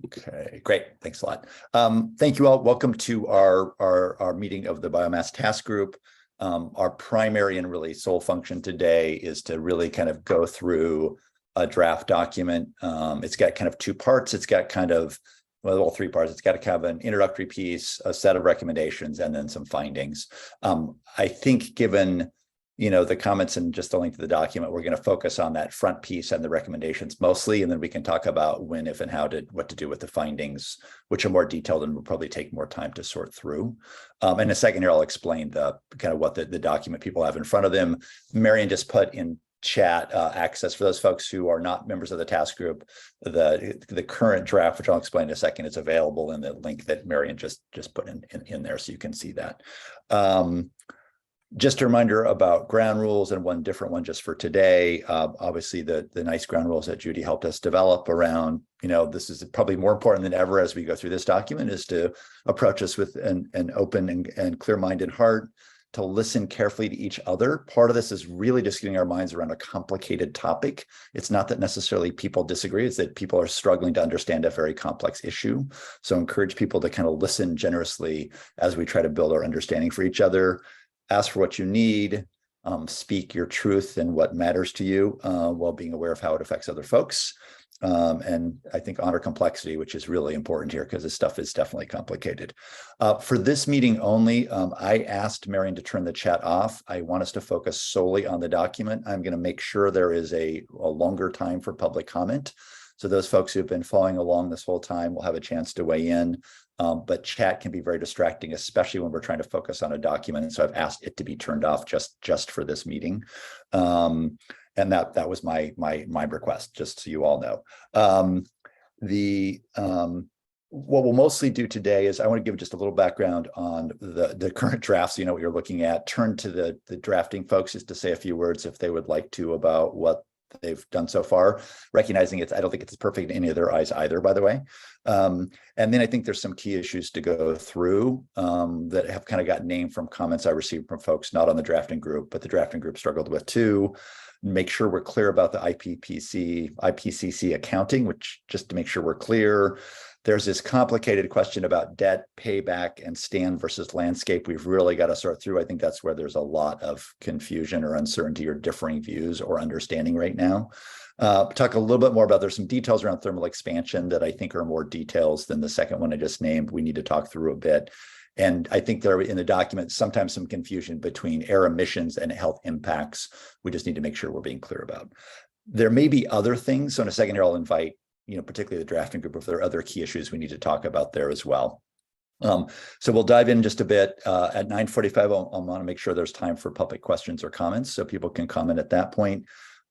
Okay, great. Thanks a lot. Thank you all. Welcome to our meeting of the Biomass Task Group. Our primary and really sole function today is to really kind of go through a draft document. It's got kind of two parts. It's got kind of, well, three parts. It's got to have an introductory piece, a set of recommendations, and then some findings. I think given the comments and just the link to the document, we're going to focus on that front piece and the recommendations mostly, and then we can talk about when, if, and how what to do with the findings, which are more detailed and will probably take more time to sort through. In a second here, I'll explain the kind of what the document people have in front of them. Marion just put in chat access for those folks who are not members of the task group. The current draft, which I'll explain in a second, is available in the link that Marion just put in there, so you can see that. Just a reminder about ground rules, and one different one just for today. Obviously, the nice ground rules that Judy helped us develop around, this is probably more important than ever as we go through this document, is to approach us with an open and clear-minded heart, to listen carefully to each other. Part of this is really just getting our minds around a complicated topic. It's not that necessarily people disagree, it's that people are struggling to understand a very complex issue. So encourage people to kind of listen generously as we try to build our understanding for each other. Ask for what you need, speak your truth and what matters to you, while being aware of how it affects other folks. And I think honor complexity, which is really important here because this stuff is definitely complicated. For this meeting only, I asked Marion to turn the chat off. I want us to focus solely on the document. I'm going to make sure there is a longer time for public comment. So those folks who have been following along this whole time will have a chance to weigh in. But chat can be very distracting, especially when we're trying to focus on a document. And so I've asked it to be turned off just for this meeting. And that was my request, just so you all know. What we'll mostly do today is I want to give just a little background on the current drafts, so you know what you're looking at. Turn to the drafting folks just to say a few words if they would like to about what they've done so far, recognizing I don't think it's perfect in any of their eyes either, by the way. And then I think there's some key issues to go through that have kind of got named from comments I received from folks not on the drafting group, but the drafting group struggled with too. Make sure we're clear about the IPCC accounting, which, just to make sure we're clear, there's this complicated question about debt, payback, and stand versus landscape we've really got to sort through. I think that's where there's a lot of confusion or uncertainty or differing views or understanding right now. Talk a little bit more about, there's some details around thermal expansion that I think are more details than the second one I just named. We need to talk through a bit. And I think there in the document, sometimes some confusion between air emissions and health impacts. We just need to make sure we're being clear about. There may be other things. So in a second here, I'll invite particularly the drafting group, if there are other key issues we need to talk about there as well. So we'll dive in just a bit. At 9:45, I'll want to make sure there's time for public questions or comments so people can comment at that point.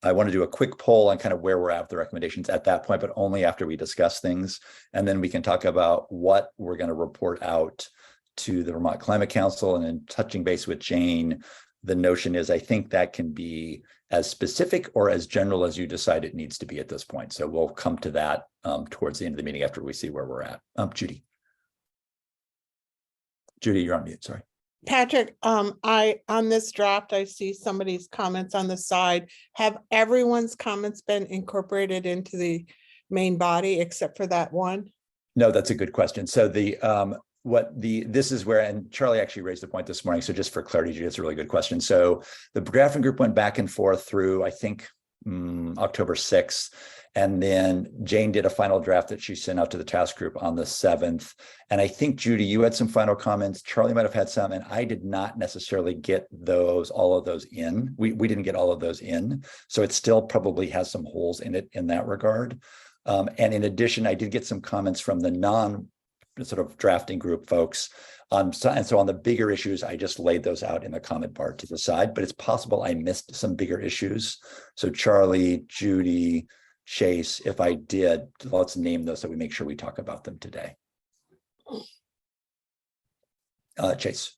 I want to do a quick poll on kind of where we're at with the recommendations at that point, but only after we discuss things. And then we can talk about what we're going to report out to the Vermont Climate Council. And then touching base with Jane, the notion is I think that can be as specific or as general as you decide it needs to be at this point. So we'll come to that towards the end of the meeting after we see where we're at. Judy, you're on mute, sorry. Patrick, on this draft, I see somebody's comments on the side. Have everyone's comments been incorporated into the main body except for that one? No, that's a good question. So this is where, and Charlie actually raised the point this morning, so just for clarity, Judy, it's a really good question. So the drafting group went back and forth through, I think, October 6th, and then Jane did a final draft that she sent out to the task group on the 7th. And I think, Judy, you had some final comments. Charlie might have had some, and I did not necessarily get all of those in. We didn't get all of those in, so it still probably has some holes in it in that regard. And in addition, I did get some comments from the sort of drafting group folks. And so on the bigger issues, I just laid those out in the comment bar to the side, but it's possible I missed some bigger issues. So Charlie, Judy, Chase, if I did, let's name those so we make sure we talk about them today. Chase.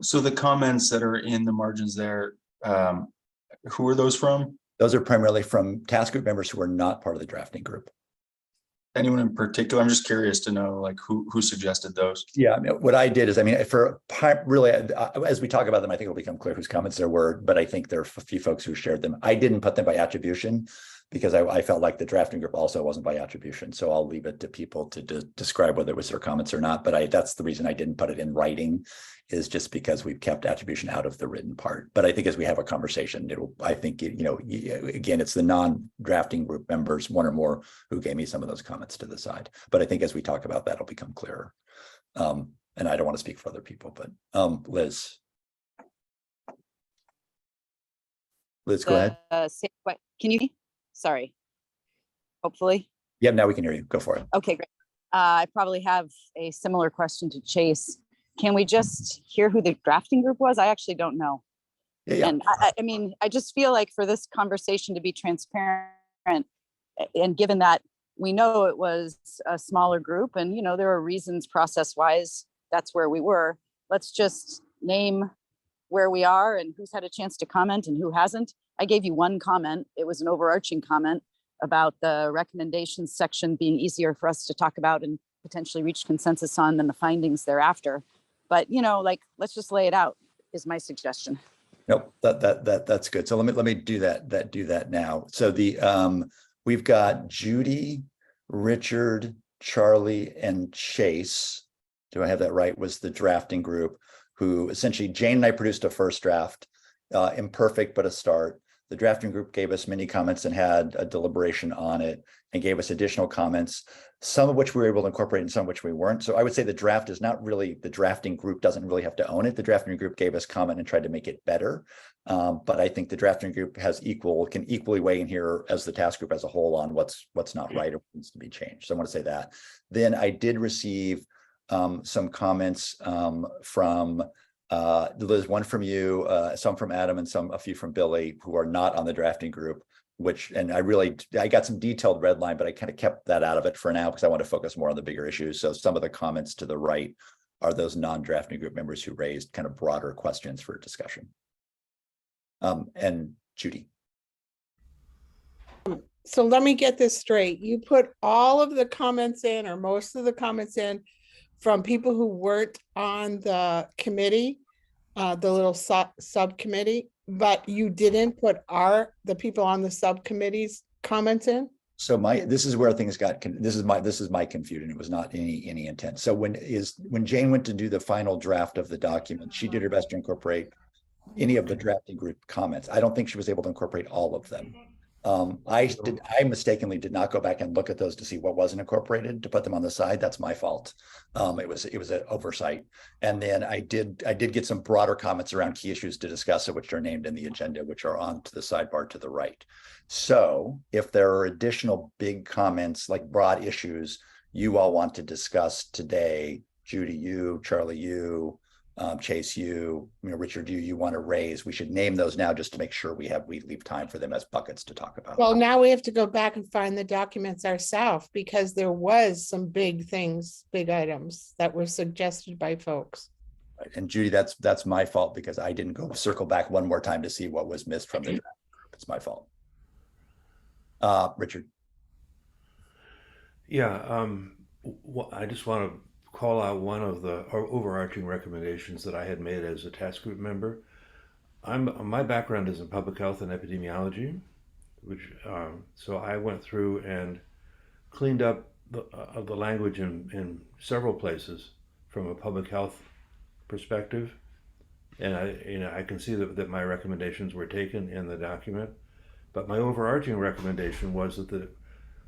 So the comments that are in the margins there, who are those from? Those are primarily from task group members who are not part of the drafting group. Anyone in particular? I'm just curious to know, like, who suggested those. Yeah, I mean, what I did is, really, as we talk about them, I think it'll become clear whose comments there were, but I think there are a few folks who shared them. I didn't put them by attribution. because I felt like the drafting group also wasn't by attribution. So I'll leave it to people to describe whether it was their comments or not. But that's the reason I didn't put it in writing, is just because we've kept attribution out of the written part. But I think as we have a conversation, I think, again, it's the non-drafting group members, one or more, who gave me some of those comments to the side. But I think as we talk about that, it'll become clearer. And I don't want to speak for other people, but Liz. Liz, go ahead. Can you? Sorry. Hopefully. Yeah, now we can hear you. Go for it. Okay, great. I probably have a similar question to Chase. Can we just hear who the drafting group was? I actually don't know. Yeah. And I mean, I just feel like for this conversation to be transparent, and given that we know it was a smaller group and, there are reasons process-wise, that's where we were. Let's just name where we are and who's had a chance to comment and who hasn't. I gave you one comment. It was an overarching comment about the recommendations section being easier for us to talk about and potentially reach consensus on than the findings thereafter. But, let's just lay it out is my suggestion. Nope, that's good. So let me do that now. So we've got Judy, Richard, Charlie, and Chase. Do I have that right? Was the drafting group, who essentially Jane and I produced a first draft, imperfect, but a start. The drafting group gave us many comments and had a deliberation on it and gave us additional comments, some of which we were able to incorporate and some of which we weren't. So I would say the draft is not really, the drafting group doesn't really have to own it. The drafting group gave us comment and tried to make it better. But I think the drafting group can equally weigh in here as the task group as a whole on what's not right or needs to be changed. So I want to say that. Then I did receive some comments from Liz, one from you, some from Adam, and a few from Billy, who are not on the drafting group, and I got some detailed red line, but I kind of kept that out of it for now because I want to focus more on the bigger issues. So some of the comments to the right are those non-drafting group members who raised kind of broader questions for discussion. And Judy. So let me get this straight. You put all of the comments in, or most of the comments in, from people who weren't on the committee, the little subcommittee, but you didn't put the people on the subcommittee's comments in? So this is where things got, this is my confusion. It was not any intent. So when Jane went to do the final draft of the document, she did her best to incorporate any of the drafting group comments. I don't think she was able to incorporate all of them. I mistakenly did not go back and look at those to see what wasn't incorporated to put them on the side. That's my fault. It was an oversight. And then I did get some broader comments around key issues to discuss, which are named in the agenda, which are on to the sidebar to the right. So if there are additional big comments, like broad issues you all want to discuss today, Judy, you, Charlie, you, Chase, you, Richard, you want to raise, we should name those now just to make sure we leave time for them as buckets to talk about. Well, now we have to go back and find the documents ourselves, because there was some big items that were suggested by folks. Right. And Judy, that's my fault, because I didn't go circle back one more time to see what was missed from the draft group. It's my fault. Richard. Yeah, I just want to call out one of the overarching recommendations that I had made as a task group member. My background is in public health and epidemiology, so I went through and cleaned up the language in several places from a public health perspective, and I can see that my recommendations were taken in the document. But my overarching recommendation was that the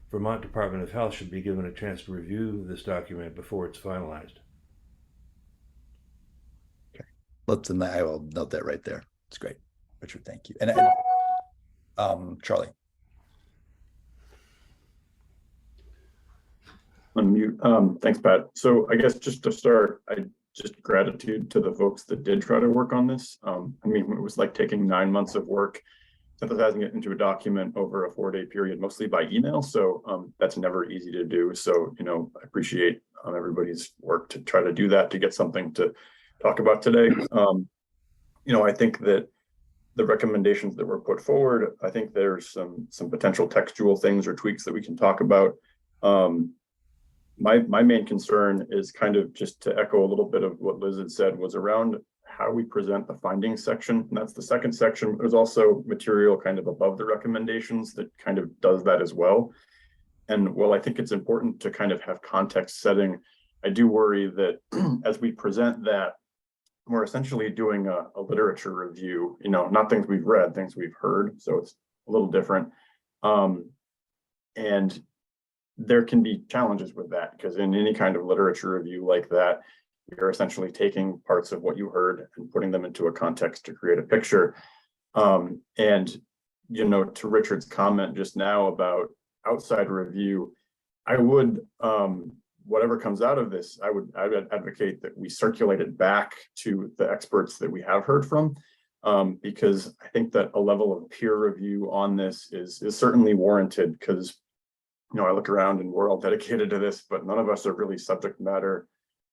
Vermont Department of Health should be given a chance to review this document before it's finalized. Okay, I will note that right there. It's great, Richard. Thank you. And Charlie. Unmute. Thanks, Pat. So I guess just to start, just gratitude to the folks that did try to work on this. I mean, it was like taking 9 months of work, synthesizing it into a document over a 4-day period, mostly by email. So that's never easy to do. So, I appreciate everybody's work to try to do that, to get something to talk about today. I think that the recommendations that were put forward, I think there's some potential textual things or tweaks that we can talk about. My main concern is kind of just to echo a little bit of what Liz had said, was around how we present the findings section. And that's the second section. There's also material kind of above the recommendations that kind of does that as well. And while I think it's important to kind of have context setting, I do worry that as we present that, we're essentially doing a literature review, you know, not things we've read, things we've heard. So it's a little different. And there can be challenges with that, because in any kind of literature review like that, you're essentially taking parts of what you heard and putting them into a context to create a picture. And, you know, to Richard's comment just now about outside review, I would, whatever comes out of this, I would advocate that we circulate it back to the experts that we have heard from, because I think that a level of peer review on this is certainly warranted, because, you know, I look around and we're all dedicated to this, but none of us are really subject matter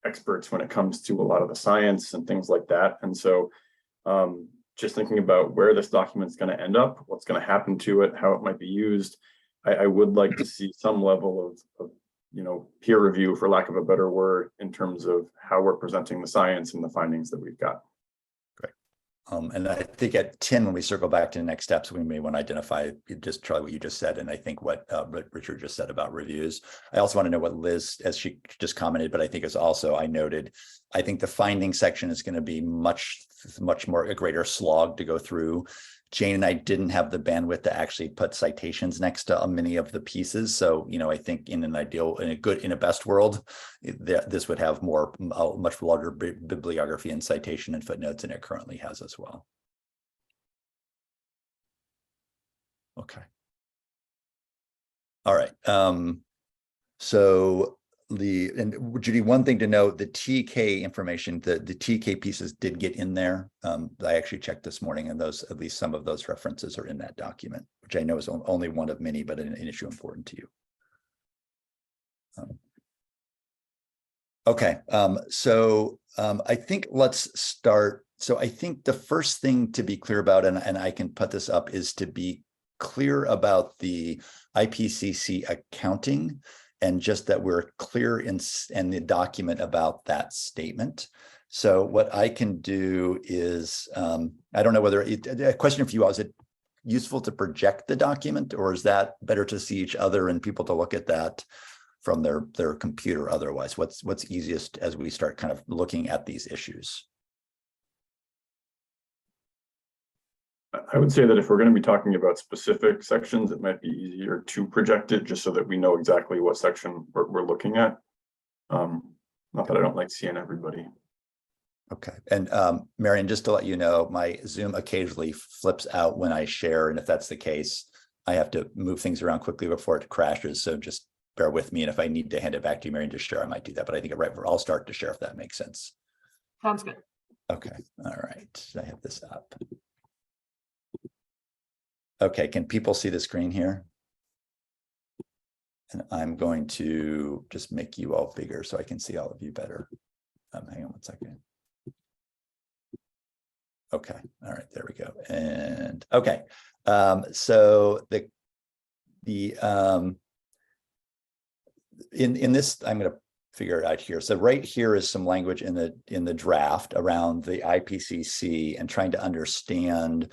experts when it comes to a lot of the science and things like that. And so just thinking about where this document is going to end up, what's going to happen to it, how it might be used, I would like to see some level of you know, peer review, for lack of a better word, in terms of how we're presenting the science and the findings that we've got. Great. And I think at 10, when we circle back to the next steps, we may want to identify just try what you just said. And I think what Richard just said about reviews. I also want to know what Liz, as she just commented, but I think it's also, I noted, I think the finding section is going to be much more a greater slog to go through. Jane and I didn't have the bandwidth to actually put citations next to many of the pieces. So, you know, I think in an ideal, in a best world, this would have much larger bibliography and citation and footnotes than it currently has as well. Okay. All right. So Judy, one thing to note, the TK information, the TK pieces did get in there. I actually checked this morning, and those, at least some of those references are in that document, which I know is only one of many, but an issue important to you. Okay, so I think let's start. So I think the first thing to be clear about, and I can put this up, is to be clear about the IPCC accounting, and just that we're clear in the document about that statement. So what I can do is, I don't know whether, a question for you all, is it useful to project the document, or is that better to see each other and people to look at that from their computer otherwise? What's easiest as we start kind of looking at these issues? I would say that if we're going to be talking about specific sections, it might be easier to project it, just so that we know exactly what section we're looking at. Not that I don't like seeing everybody. Okay. And Marion, just to let you know, my Zoom occasionally flips out when I share. And if that's the case, I have to move things around quickly before it crashes. So just bear with me. And if I need to hand it back to you, Marion, to share, I might do that. But I think I'll start to share if that makes sense. Sounds good. Okay. All right. I have this up. Okay, can people see the screen here? And I'm going to just make you all bigger so I can see all of you better. Hang on one second. Okay, all right, there we go. And okay, so in this, I'm going to figure it out here. So right here is some language in the draft around the IPCC and trying to understand.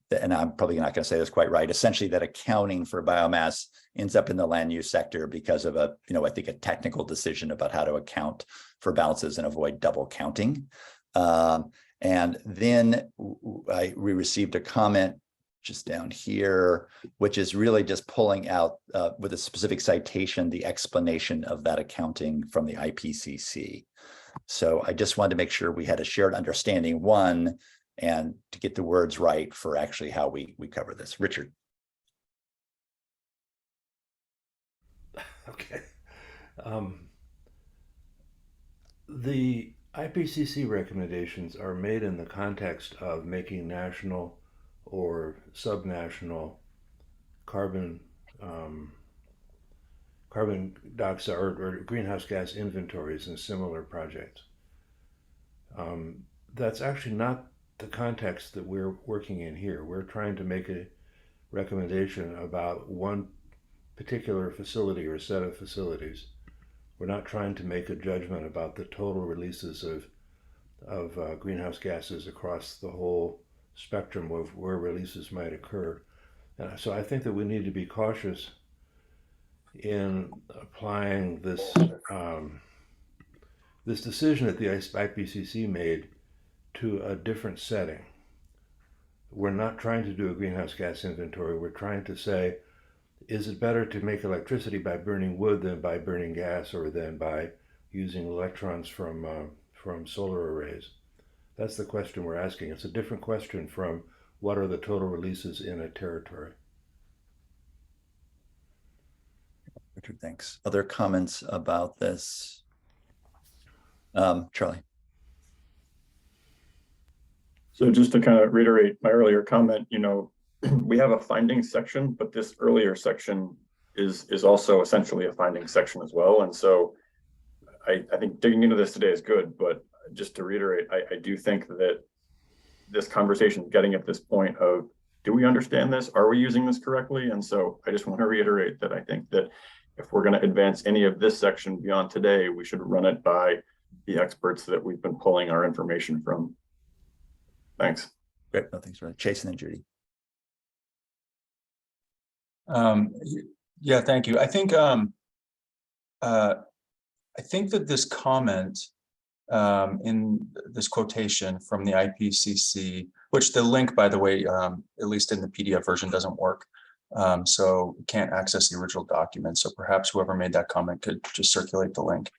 And I'm probably not going to say this quite right, essentially that accounting for biomass ends up in the land use sector because of I think a technical decision about how to account for balances and avoid double counting. And then we received a comment just down here, which is really just pulling out with a specific citation, the explanation of that accounting from the IPCC. So I just wanted to make sure we had a shared understanding, one, and to get the words right for actually how we cover this. Richard. Okay. The IPCC recommendations are made in the context of making national or subnational carbon dioxide or greenhouse gas inventories and similar projects. That's actually not the context that we're working in here. We're trying to make a recommendation about one particular facility or set of facilities. We're not trying to make a judgment about the total releases of of greenhouse gases across the whole spectrum of where releases might occur. So I think that we need to be cautious in applying this this decision that the IPCC made to a different setting. We're not trying to do a greenhouse gas inventory. We're trying to say, is it better to make electricity by burning wood than by burning gas, or than by using electrons from solar arrays? That's the question we're asking. It's a different question from what are the total releases in a territory. Richard, thanks. Other comments about this? Charlie. So just to kind of reiterate my earlier comment, we have a findings section, but this earlier section is also essentially a findings section as well. And so I think digging into this today is good, but just to reiterate, I do think that this conversation is getting at this point of, do we understand this? Are we using this correctly? And so I just want to reiterate that I think that if we're going to advance any of this section beyond today, we should run it by the experts that we've been pulling our information from. Thanks. Great. No, thanks for that. Chase and then Judy. Yeah, thank you. I think that this comment in this quotation from the IPCC, which the link, by the way, at least in the PDF version, doesn't work. So we can't access the original document. So perhaps whoever made that comment could just circulate the link.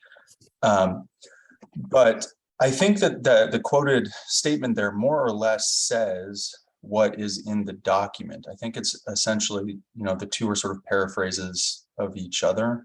But I think that the quoted statement there more or less says what is in the document. I think it's essentially, the two are sort of paraphrases of each other.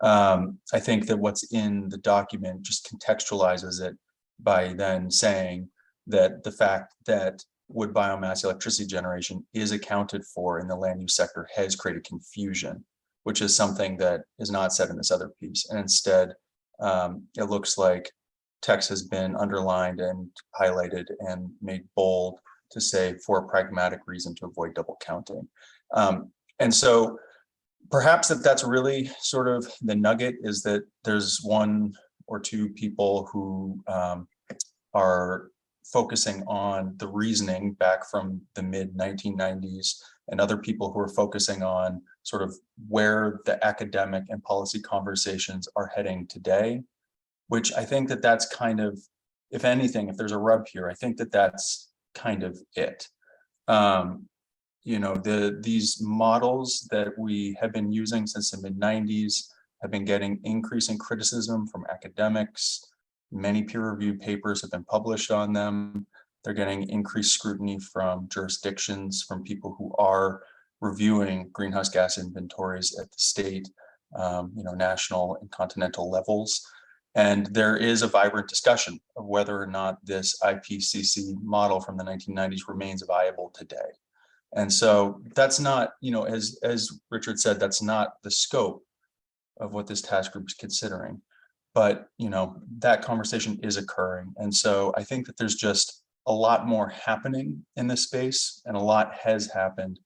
I think that what's in the document just contextualizes it by then saying that the fact that wood biomass electricity generation is accounted for in the land use sector has created confusion, which is something that is not said in this other piece. And instead, it looks like text has been underlined and highlighted and made bold to say for a pragmatic reason to avoid double counting. And so perhaps that's really sort of the nugget, is that there's one or two people who are focusing on the reasoning back from the mid 1990s, and other people who are focusing on sort of where the academic and policy conversations are heading today, which I think that that's kind of, if anything, if there's a rub here, I think that that's kind of it. These models that we have been using since the mid 90s have been getting increasing criticism from academics. Many peer-reviewed papers have been published on them. They're getting increased scrutiny from jurisdictions, from people who are reviewing greenhouse gas inventories at the state, national and continental levels. And there is a vibrant discussion of whether or not this IPCC model from the 1990s remains viable today. And so that's not, as Richard said, that's not the scope of what this task group is considering. But, that conversation is occurring. And so I think that there's just a lot more happening in this space, and a lot has happened,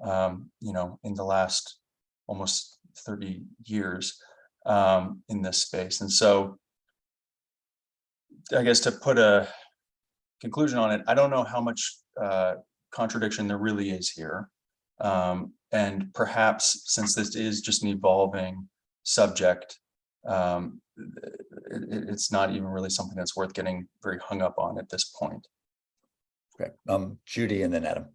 in the last almost 30 years in this space. And so I guess to put a conclusion on it, I don't know how much contradiction there really is here. And perhaps since this is just an evolving subject, it's not even really something that's worth getting very hung up on at this point. Okay, Judy and then Adam.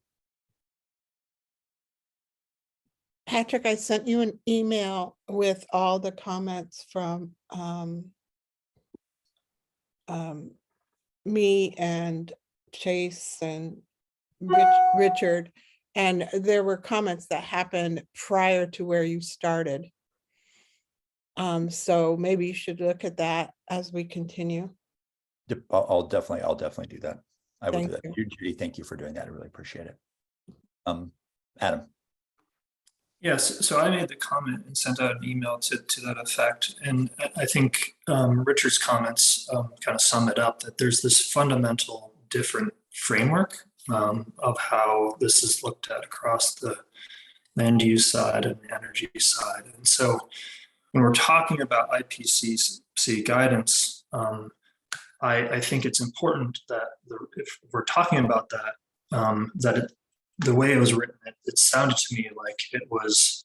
Patrick, I sent you an email with all the comments from me and Chase and Richard, and there were comments that happened prior to where you started. So maybe you should look at that as we continue. Yep, I'll definitely do that. I will do that. Thank you. Judy, thank you for doing that. I really appreciate it. Adam. Yes, so I made the comment and sent out an email to that effect. And I think Richard's comments kind of sum it up, that there's this fundamental different framework of how this is looked at across the land use side and the energy side. And so when we're talking about IPCC guidance, I think it's important that if we're talking about that, the way it was written, it sounded to me like it was,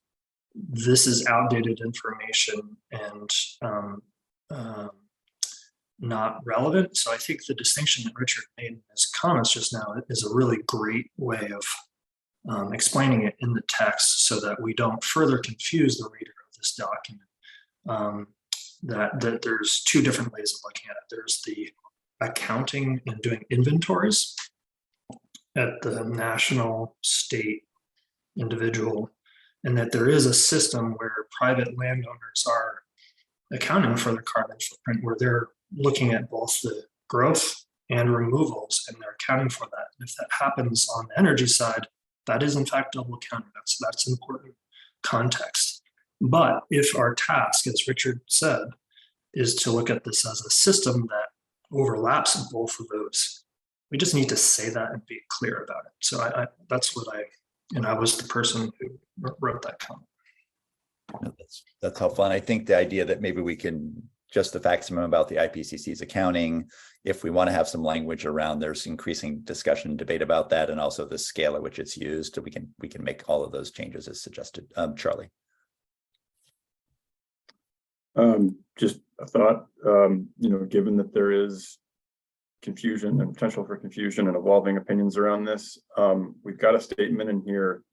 this is outdated information and not relevant. So I think the distinction that Richard made in his comments just now is a really great way of explaining it in the text so that we don't further confuse the reader of this document. That there's two different ways of looking at it. There's the accounting and doing inventories at the national, state, individual, and that there is a system where private landowners are accounting for the carbon footprint, where they're looking at both the growth and removals, and they're accounting for that. And if that happens on the energy side, that is in fact double counted. That's important context. But if our task, as Richard said, is to look at this as a system that overlaps both of those, we just need to say that and be clear about it. So that's what I was the person who wrote that comment. That's helpful. And I think the idea that maybe we can just the facts about the IPCC's accounting, if we want to have some language around, there's increasing discussion and debate about that, and also the scale at which it's used, we can make all of those changes as suggested. Charlie. Just a thought, given that there is confusion and potential for confusion and evolving opinions around this, we've got a statement in here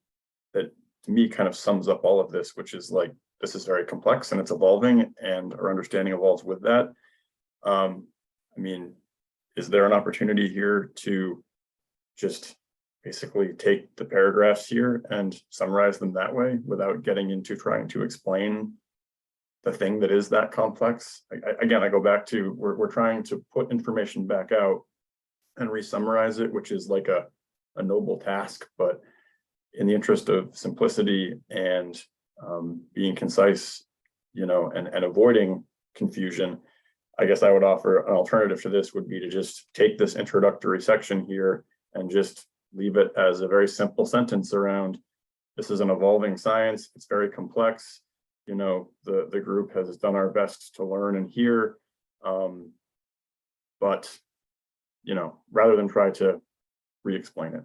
that to me kind of sums up all of this, which is like, this is very complex and it's evolving, and our understanding evolves with that. Is there an opportunity here to just basically take the paragraphs here and summarize them that way without getting into trying to explain the thing that is that complex? Again, I go back to, we're trying to put information back out and re-summarize it, which is like a noble task, but in the interest of simplicity and being concise, and avoiding confusion, I guess I would offer an alternative to this would be to just take this introductory section here and just leave it as a very simple sentence around, this is an evolving science, it's very complex, the group has done our best to learn and hear, but rather than try to re-explain it.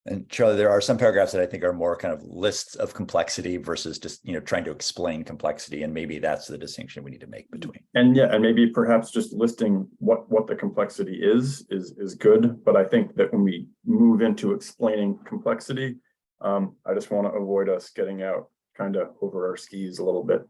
And Charlie, there are some paragraphs that I think are more kind of lists of complexity versus just, trying to explain complexity. And maybe that's the distinction we need to make between. And maybe perhaps just listing what the complexity is good. But I think that when we move into explaining complexity, I just want to avoid us getting out kind of over our skis a little bit.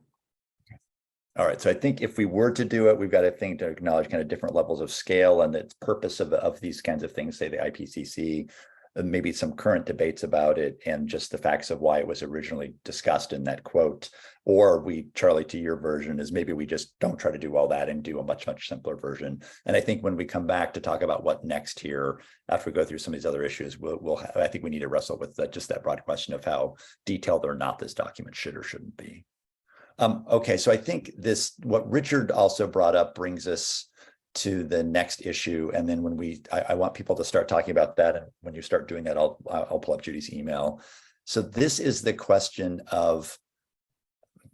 All right, so I think if we were to do it, we've got to think to acknowledge kind of different levels of scale and the purpose of these kinds of things, say the IPCC, and maybe some current debates about it, and just the facts of why it was originally discussed in that quote. Or Charlie, to your version is maybe we just don't try to do all that and do a much, much simpler version. And I think when we come back to talk about what next here, after we go through some of these other issues, I think we need to wrestle with just that broad question of how detailed or not this document should or shouldn't be. Okay, so I think what Richard also brought up brings us to the next issue. And then I want people to start talking about that. And when you start doing that, I'll pull up Judy's email. So this is the question of,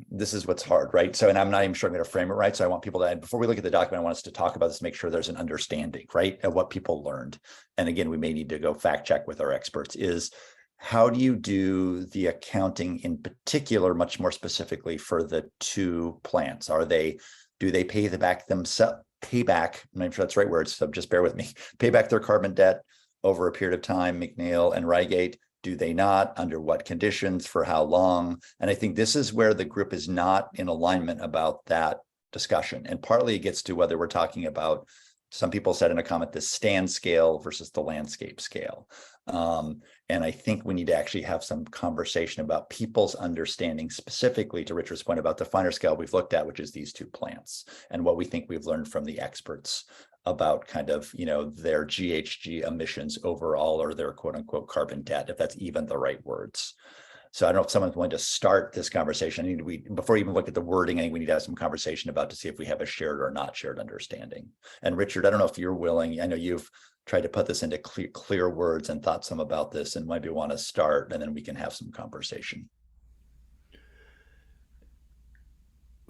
this is what's hard, right? So, and I'm not even sure I'm going to frame it right. So I want people to, before we look at the document, I want us to talk about this, make sure there's an understanding, right, of what people learned. And again, we may need to go fact check with our experts, is how do you do the accounting in particular, much more specifically for the two plants? Do they pay back themselves? Payback, I'm not sure that's the right word, so just bear with me. Pay back their carbon debt over a period of time, McNeil and Reigate. Do they not? Under what conditions? For how long? And I think this is where the group is not in alignment about that discussion. And partly it gets to whether we're talking about, some people said in a comment, the stand scale versus the landscape scale. And I think we need to actually have some conversation about people's understanding, specifically to Richard's point about the finer scale we've looked at, which is these two plants, and what we think we've learned from the experts about kind of, their GHG emissions overall, or their quote unquote carbon debt, if that's even the right words. So I don't know if someone's going to start this conversation. Before we even look at the wording, I think we need to have some conversation about to see if we have a shared or not shared understanding. And Richard, I don't know if you're willing, I know you've tried to put this into clear words and thought some about this, and maybe want to start, and then we can have some conversation.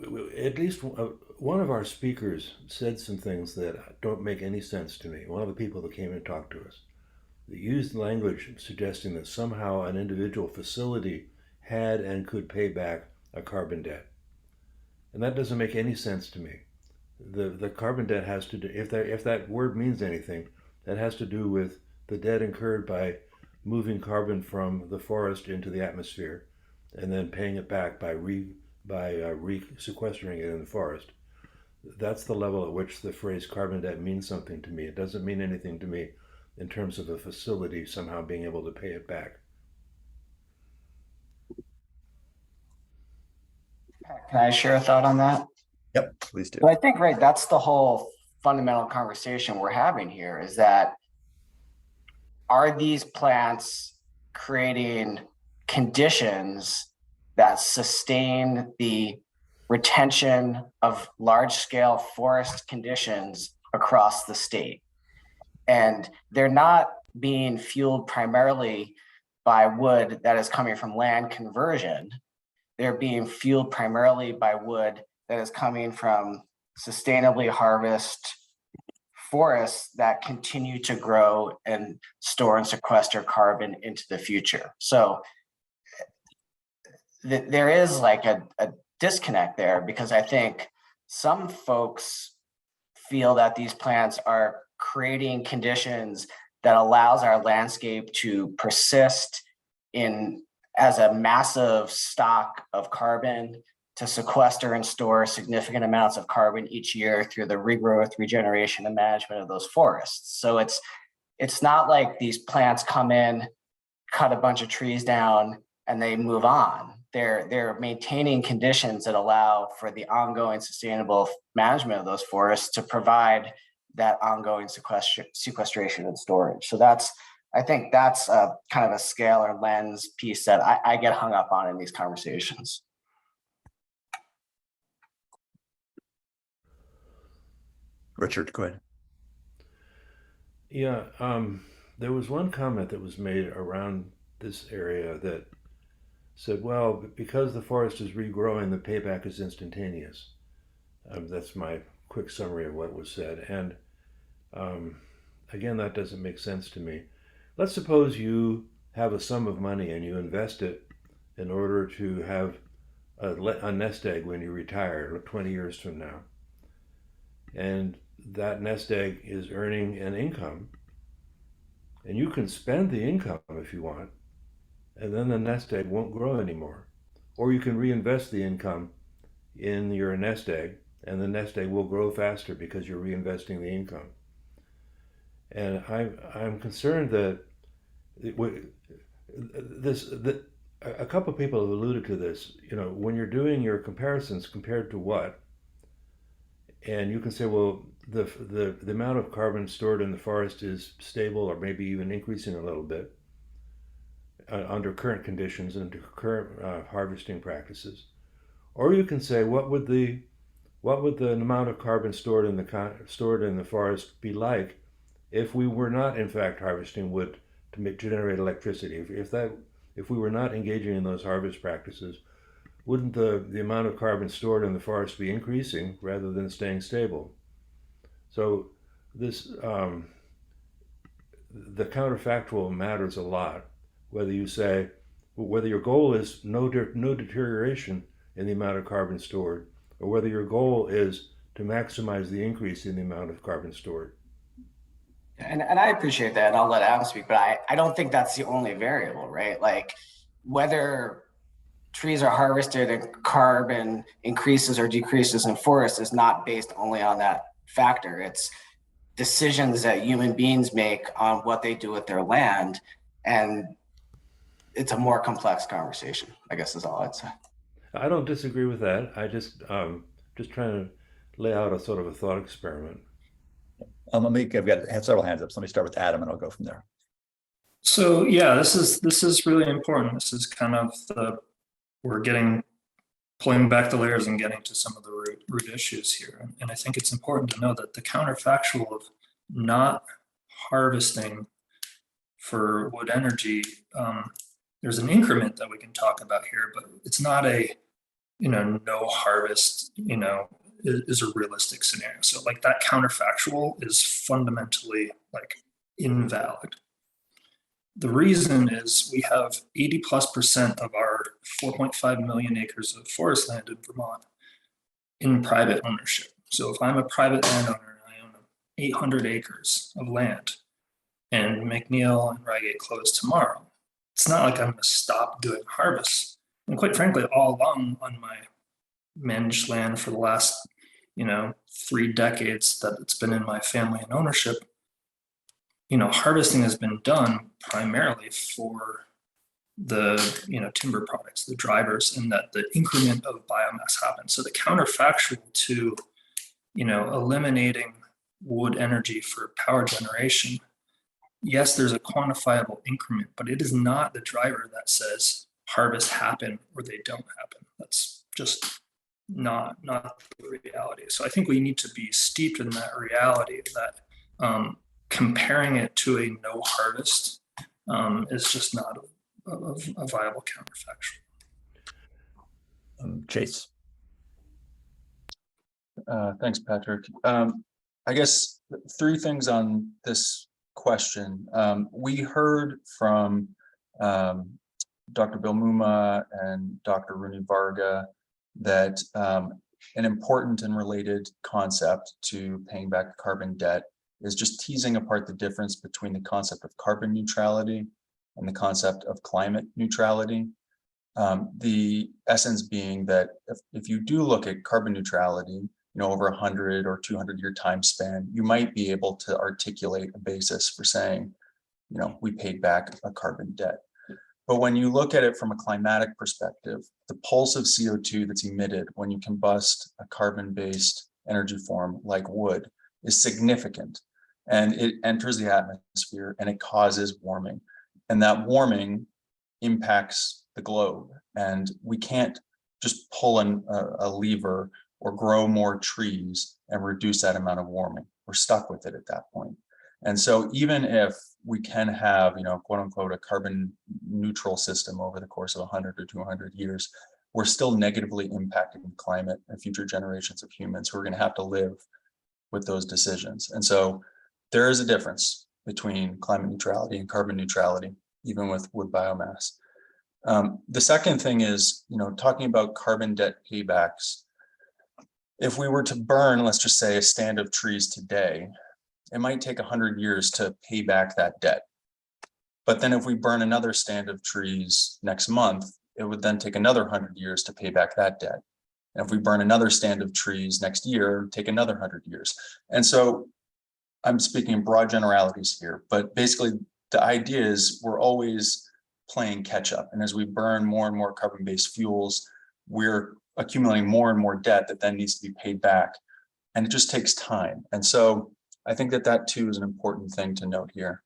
at least one of our speakers said some things that don't make any sense to me. One of the people that came and talked to us, they used language suggesting that somehow an individual facility had and could pay back a carbon debt. And that doesn't make any sense to me. The carbon debt has to do, if that word means anything, that has to do with the debt incurred by moving carbon from the forest into the atmosphere and then paying it back by sequestering it in the forest. That's the level at which the phrase carbon debt means something to me. It doesn't mean anything to me in terms of a facility somehow being able to pay it back. Can I share a thought on that? Yep, please do. But I think, right, that's the whole fundamental conversation we're having here, is that are these plants creating conditions that sustain the retention of large-scale forest conditions across the state? And they're not being fueled primarily by wood that is coming from land conversion. They're being fueled primarily by wood that is coming from sustainably harvested forests that continue to grow and store and sequester carbon into the future. So there is like a disconnect there, because I think some folks feel that these plants are creating conditions that allows our landscape to persist in as a massive stock of carbon, to sequester and store significant amounts of carbon each year through the regrowth, regeneration, and management of those forests. So it's not like these plants come in, cut a bunch of trees down, and they move on. They're maintaining conditions that allow for the ongoing sustainable management of those forests to provide that ongoing sequestration and storage. So I think that's a kind of a scale or lens piece that I get hung up on in these conversations. Richard, go ahead. Yeah, there was one comment that was made around this area that said, well, because the forest is regrowing, the payback is instantaneous. That's my quick summary of what was said. And again, that doesn't make sense to me. Let's suppose you have a sum of money and you invest it in order to have a nest egg when you retire 20 years from now. And that nest egg is earning an income. And you can spend the income if you want, and then the nest egg won't grow anymore. Or you can reinvest the income in your nest egg, and the nest egg will grow faster because you're reinvesting the income. And I'm concerned that a couple of people have alluded to this. You know, when you're doing your comparisons compared to what, and you can say, well, the amount of carbon stored in the forest is stable or maybe even increasing a little bit under current conditions and current harvesting practices. Or you can say, what would the amount of carbon stored in the forest be like if we were not in fact harvesting wood to generate electricity? If we were not engaging in those harvest practices, wouldn't the amount of carbon stored in the forest be increasing rather than staying stable? So this the counterfactual matters a lot. Whether you say, whether your goal is no deterioration in the amount of carbon stored, or whether your goal is to maximize the increase in the amount of carbon stored. And I appreciate that, and I'll let Adam speak, but I don't think that's the only variable, right? Like whether trees are harvested and carbon increases or decreases in forests is not based only on that factor. It's decisions that human beings make on what they do with their land, and it's a more complex conversation, I guess is all I'd say. I don't disagree with that. I just trying to lay out a sort of a thought experiment. I've had several hands up, so let me start with Adam and I'll go from there. So yeah, this is really important. This is kind of pulling back the layers and getting to some of the root issues here. And I think it's important to know that the counterfactual of not harvesting for wood energy, there's an increment that we can talk about here, but it's not a no harvest, is a realistic scenario. So like that counterfactual is fundamentally like invalid. The reason is we have 80+% of our 4.5 million acres of forest land in Vermont in private ownership. So if I'm a private landowner and I own 800 acres of land and McNeil and Reigate close tomorrow, it's not like I'm going to stop doing harvests. And quite frankly, all along on my managed land for the last, 3 decades that it's been in my family and ownership, harvesting has been done primarily for the, timber products, the drivers, and that the increment of biomass happens. So the counterfactual to, eliminating wood energy for power generation, yes, there's a quantifiable increment, but it is not the driver that says harvests happen or they don't happen. That's just not the reality. So I think we need to be steeped in that reality that comparing it to a no harvest is just not a viable counterfactual. Chase. Thanks, Patrick. I guess 3 things on this question. We heard from Dr. Bill Muma and Dr. Rooney Varga that an important and related concept to paying back carbon debt is just teasing apart the difference between the concept of carbon neutrality and the concept of climate neutrality. The essence being that if you do look at carbon neutrality, over 100 or 200 year time span, you might be able to articulate a basis for saying, we paid back a carbon debt. But when you look at it from a climatic perspective, the pulse of CO2 that's emitted when you combust a carbon-based energy form like wood is significant, and it enters the atmosphere and it causes warming, and that warming impacts the globe. And we can't just pull a lever or grow more trees and reduce that amount of warming. We're stuck with it at that point. And so even if we can have, quote unquote, a carbon neutral system over the course of 100 or 200 years, we're still negatively impacting the climate and future generations of humans who are going to have to live with those decisions. And so there is a difference between climate neutrality and carbon neutrality, even with wood biomass. The second thing is, talking about carbon debt paybacks. If we were to burn, let's just say, a stand of trees today, it might take 100 years to pay back that debt. But then if we burn another stand of trees next month, it would then take another 100 years to pay back that debt. And if we burn another stand of trees next year, it would take another 100 years. And so I'm speaking in broad generalities here, but basically the idea is we're always playing catch up. And as we burn more and more carbon-based fuels, we're accumulating more and more debt that then needs to be paid back. And it just takes time. And so I think that too is an important thing to note here.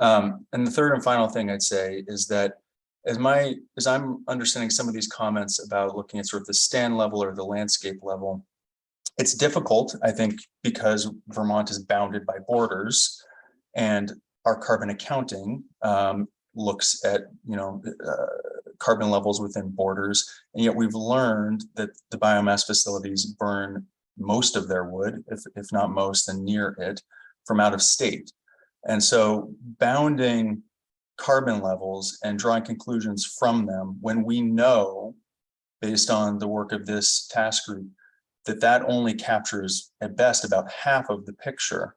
And the third and final thing I'd say is that as I'm understanding some of these comments about looking at sort of the stand level or the landscape level, it's difficult, I think, because Vermont is bounded by borders, and our carbon accounting looks at carbon levels within borders, and yet we've learned that the biomass facilities burn most of their wood, if not most, and near it, from out of state. And so bounding carbon levels and drawing conclusions from them when we know, based on the work of this task group, that only captures at best about half of the picture,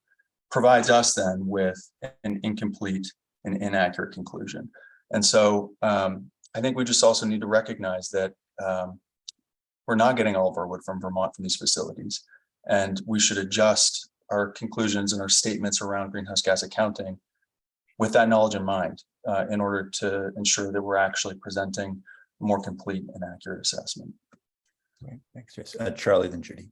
provides us then with an incomplete and inaccurate conclusion. And so I think we just also need to recognize that we're not getting all of our wood from Vermont from these facilities, and we should adjust our conclusions and our statements around greenhouse gas accounting with that knowledge in mind in order to ensure that we're actually presenting a more complete and accurate assessment. Great. Thanks, Chris. Charlie, then Judy.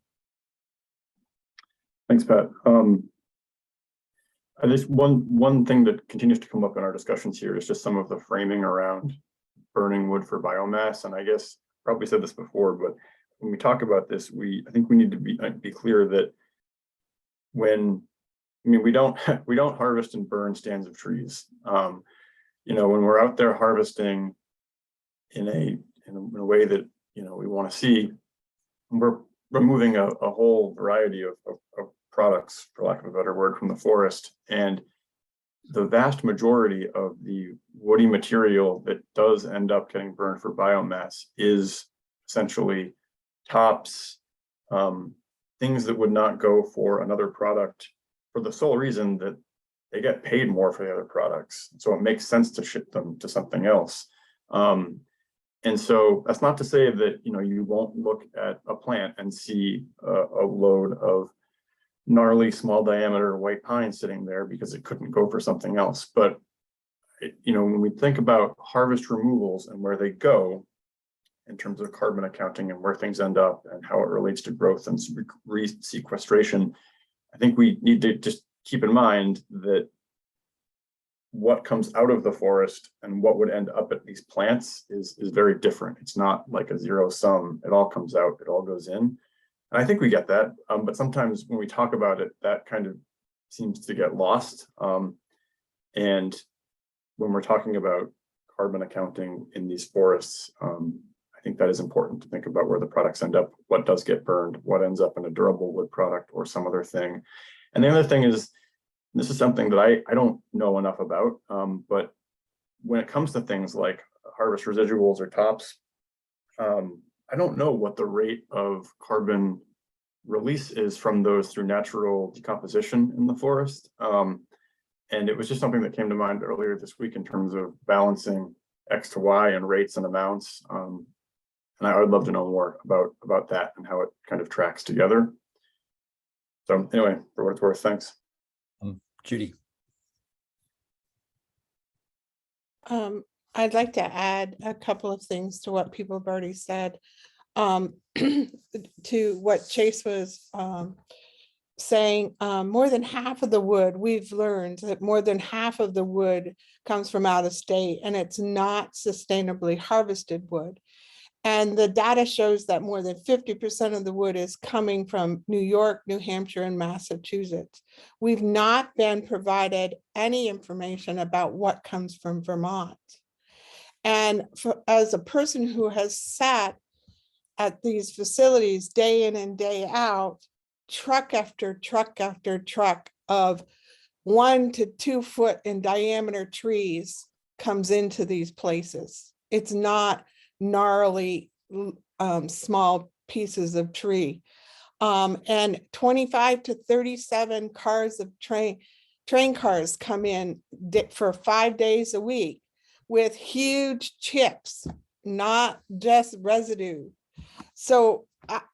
Thanks, Pat. I just one thing that continues to come up in our discussions here is just some of the framing around burning wood for biomass. And I guess probably said this before, but when we talk about this, I think we need to be clear that we don't harvest and burn stands of trees. When we're out there harvesting in a way that we want to see, we're removing a whole variety of products, for lack of a better word, from the forest. And the vast majority of the woody material that does end up getting burned for biomass is essentially tops, things that would not go for another product for the sole reason that they get paid more for the other products. So it makes sense to ship them to something else. And so that's not to say that, you won't look at a plant and see a load of gnarly small diameter white pine sitting there because it couldn't go for something else. But, when we think about harvest removals and where they go in terms of carbon accounting and where things end up and how it relates to growth and sequestration, I think we need to just keep in mind that what comes out of the forest and what would end up at these plants is very different. It's not like a zero sum. It all comes out, it all goes in. And I think we get that, but sometimes when we talk about it, that kind of seems to get lost. And when we're talking about carbon accounting in these forests, I think that is important to think about where the products end up, what does get burned, what ends up in a durable wood product or some other thing. And the other thing is, this is something that I don't know enough about, but when it comes to things like harvest residuals or tops, I don't know what the rate of carbon release is from those through natural decomposition in the forest. And it was just something that came to mind earlier this week in terms of balancing X to Y and rates and amounts. And I would love to know more about that and how it kind of tracks together. So anyway, for what it's worth, thanks. Judy. I'd like to add a couple of things to what people have already said. To what Chase was saying, more than half of the wood, we've learned that more than half of the wood comes from out of state, and it's not sustainably harvested wood. And the data shows that more than 50% of the wood is coming from New York, New Hampshire, and Massachusetts. We've not been provided any information about what comes from Vermont. And as a person who has sat at these facilities day in and day out, truck after truck after truck of 1 to 2 foot in diameter trees comes into these places. It's not gnarly small pieces of tree, and 25 to 37 cars of train cars come in for 5 days a week with huge chips, not just residue. So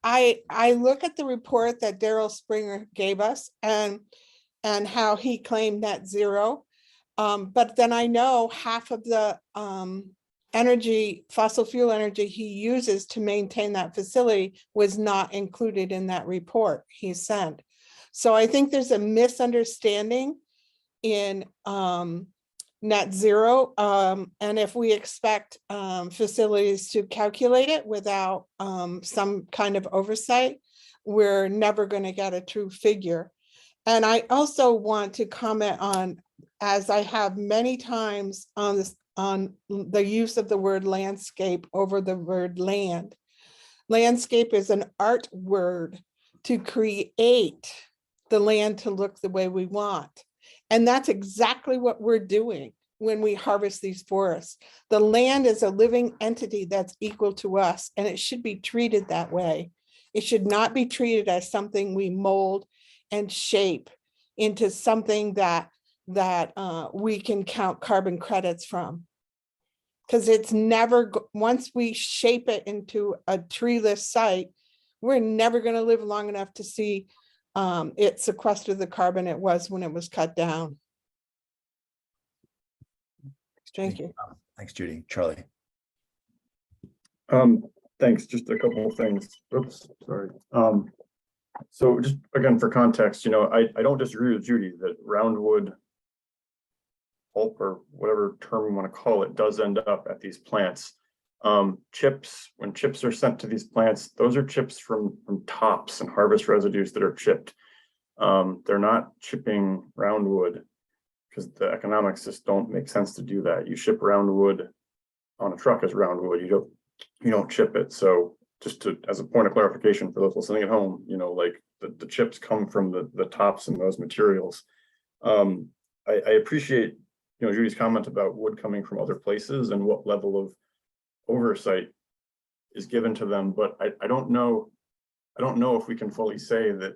I look at the report that Daryl Springer gave us and how he claimed net zero, but then I know half of the fossil fuel energy he uses to maintain that facility was not included in that report he sent. So I think there's a misunderstanding in net zero, and if we expect facilities to calculate it without some kind of oversight, we're never going to get a true figure. And I also want to comment on, as I have many times on this, on the use of the word landscape over the word land. Landscape is an art word to create the land to look the way we want. And that's exactly what we're doing when we harvest these forests. The land is a living entity that's equal to us, and it should be treated that way. It should not be treated as something we mold and shape into something that we can count carbon credits from. Because it's never, once we shape it into a treeless site, we're never going to live long enough to see it sequester the carbon it was when it was cut down. Thank you. Thanks, Judy. Charlie. Thanks. Just a couple of things. Oops, sorry. So just again, for context, I don't disagree with Judy that roundwood pulp, or whatever term we want to call it, does end up at these plants. Chips, when chips are sent to these plants, those are chips from tops and harvest residues that are chipped. They're not chipping roundwood because the economics just don't make sense to do that. You ship roundwood on a truck as roundwood. You don't you don't chip it. So just as a point of clarification for those listening at home, like the chips come from the tops and those materials. I appreciate, Judy's comment about wood coming from other places and what level of oversight is given to them, but I don't know if we can fully say that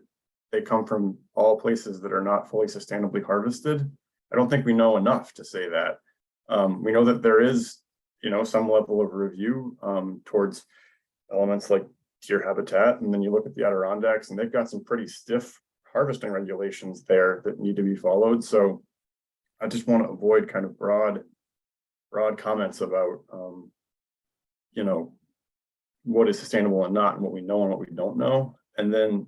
they come from all places that are not fully sustainably harvested. I don't think we know enough to say that. We know that there is, some level of review towards elements like deer habitat, and then you look at the Adirondacks, and they've got some pretty stiff harvesting regulations there that need to be followed. So I just want to avoid kind of broad comments about, what is sustainable and not, and what we know and what we don't know. And then,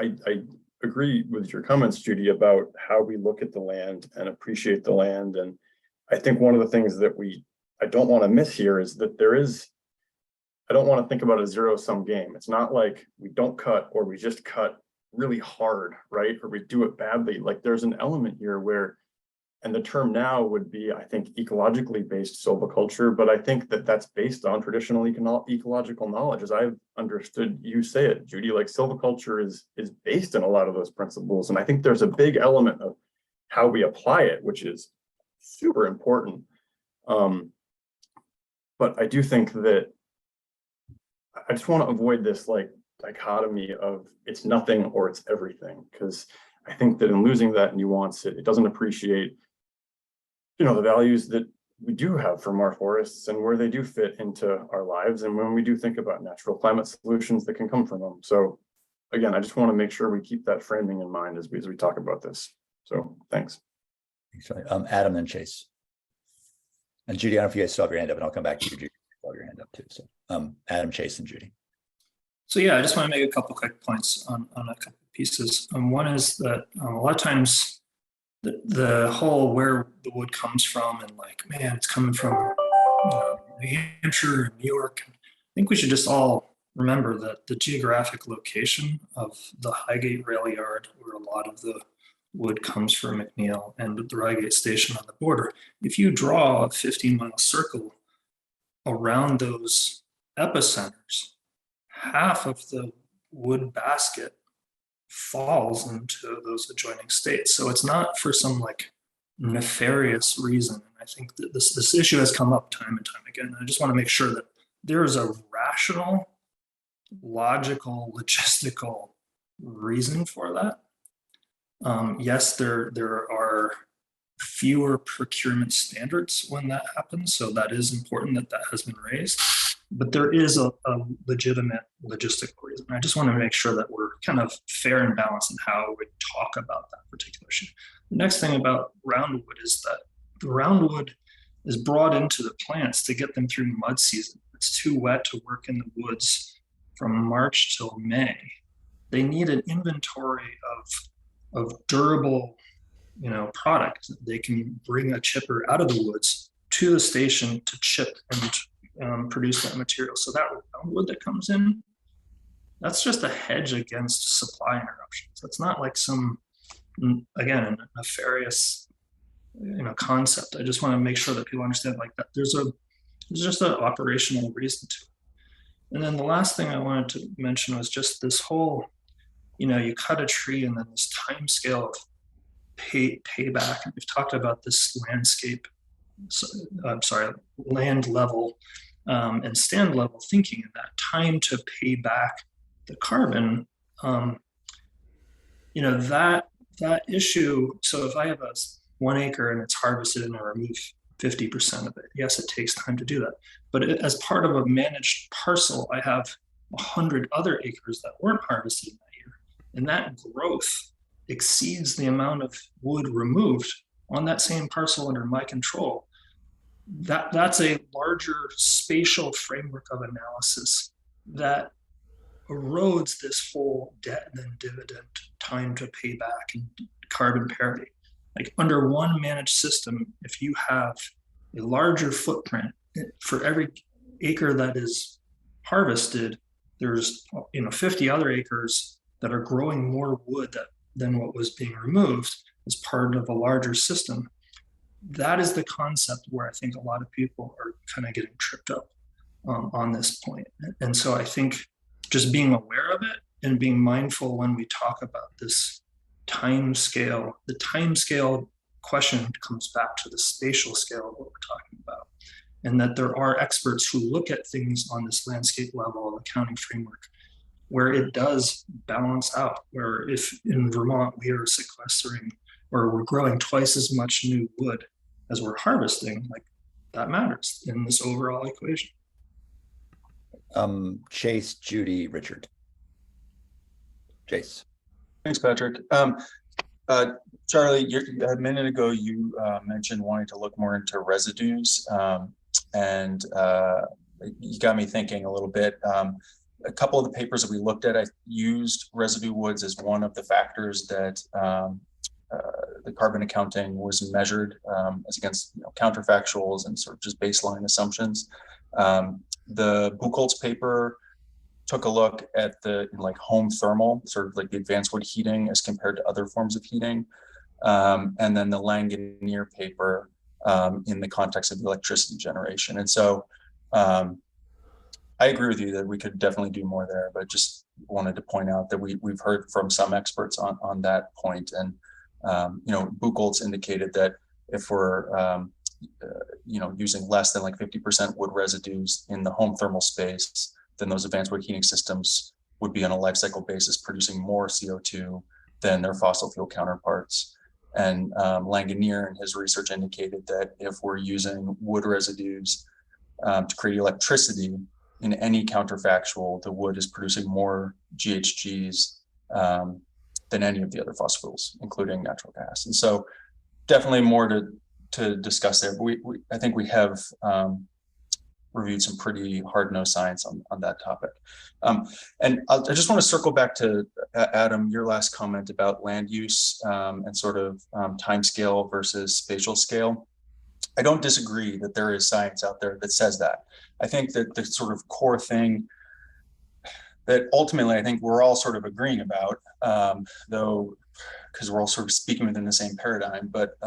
I agree with your comments, Judy, about how we look at the land and appreciate the land. And I think one of the things that I don't want to miss here is that I don't want to think about a zero-sum game. It's not like we don't cut or we just cut really hard, right? Or we do it badly. Like there's an element here where, and the term now would be, I think, ecologically based silviculture, but I think that that's based on traditional ecological knowledge, as I've understood you say it, Judy. Like silviculture is based in a lot of those principles, and I think there's a big element of how we apply it, which is super important. But I do think that I just want to avoid this like dichotomy of it's nothing or it's everything, because I think that in losing that nuance, it doesn't appreciate the values that we do have from our forests and where they do fit into our lives, and when we do think about natural climate solutions that can come from them. So again, I just want to make sure we keep that framing in mind as we talk about this. So thanks. Adam and Chase. And Judy, I don't know if you guys still have your hand up, and I'll come back to you, Judy. You have your hand up too. So Adam, Chase, and Judy. So yeah, I just want to make a couple quick points on a couple pieces. One is that a lot of times the whole where the wood comes from and like, man, it's coming from New Hampshire and New York. I think we should just all remember that the geographic location of the Highgate rail yard, where a lot of the wood comes from McNeil, and the Reigate station on the border, if you draw a 15-mile circle around those epicenters, half of the wood basket falls into those adjoining states. So it's not for some like nefarious reason. I think that this issue has come up time and time again. I just want to make sure that there is a rational, logical, logistical reason for that. Yes, there are fewer procurement standards when that happens, so that is important that has been raised. But there is a legitimate logistical reason. I just want to make sure that we're kind of fair and balanced in how we talk about that particular issue. The next thing about roundwood is that the roundwood is brought into the plants to get them through mud season. It's too wet to work in the woods from March till May. They need an inventory of durable, product. They can bring a chipper out of the woods to the station to chip and produce that material. So that wood that comes in, that's just a hedge against supply interruptions. That's not like some, again, a nefarious, concept. I just want to make sure that people understand like that. There's just an operational reason to it. And then the last thing I wanted to mention was just this whole, you cut a tree and then this time scale of payback. And we've talked about this land level and stand level thinking, and that time to pay back the carbon. That issue. So if I have a 1 acre and it's harvested and I remove 50% of it, yes, it takes time to do that. But as part of a managed parcel, I have 100 other acres that weren't harvested in that year, and that growth exceeds the amount of wood removed on that same parcel under my control. That's a larger spatial framework of analysis that erodes this whole debt and then dividend time to pay back and carbon parity. Like under one managed system, if you have a larger footprint for every acre that is harvested, there's 50 other acres that are growing more wood than what was being removed as part of a larger system. That is the concept where I think a lot of people are kind of getting tripped up. on this point. And so I think just being aware of it and being mindful when we talk about this time scale, the time scale question comes back to the spatial scale of what we're talking about. And that there are experts who look at things on this landscape level accounting framework where it does balance out, where if in Vermont we are sequestering or we're growing twice as much new wood as we're harvesting, like that matters in this overall equation. Chase, Judy, Richard. Chase. Thanks, Patrick. Charlie, a minute ago, you mentioned wanting to look more into residues, and you got me thinking a little bit. A couple of the papers that we looked at, I used residue woods as one of the factors that the carbon accounting was measured as against counterfactuals and sort of just baseline assumptions. The Buchholz paper took a look at the home thermal, sort of like the advanced wood heating as compared to other forms of heating. And then the Langonier paper in the context of electricity generation. And so I agree with you that we could definitely do more there, but just wanted to point out that we've heard from some experts on that point. And, Buchholz indicated that if we're, using less than 50% wood residues in the home thermal space, then those advanced wood heating systems would be on a life cycle basis producing more CO2 than their fossil fuel counterparts. And Langonier in his research indicated that if we're using wood residues to create electricity in any counterfactual, the wood is producing more GHGs than any of the other fossil fuels, including natural gas. And so definitely more to discuss there. But I think we have reviewed some pretty hard-nosed science on that topic. And I just want to circle back to Adam, your last comment about land use and sort of time scale versus spatial scale. I don't disagree that there is science out there that says that. I think that the sort of core thing that ultimately I think we're all sort of agreeing about, though, because we're all sort of speaking within the same paradigm, but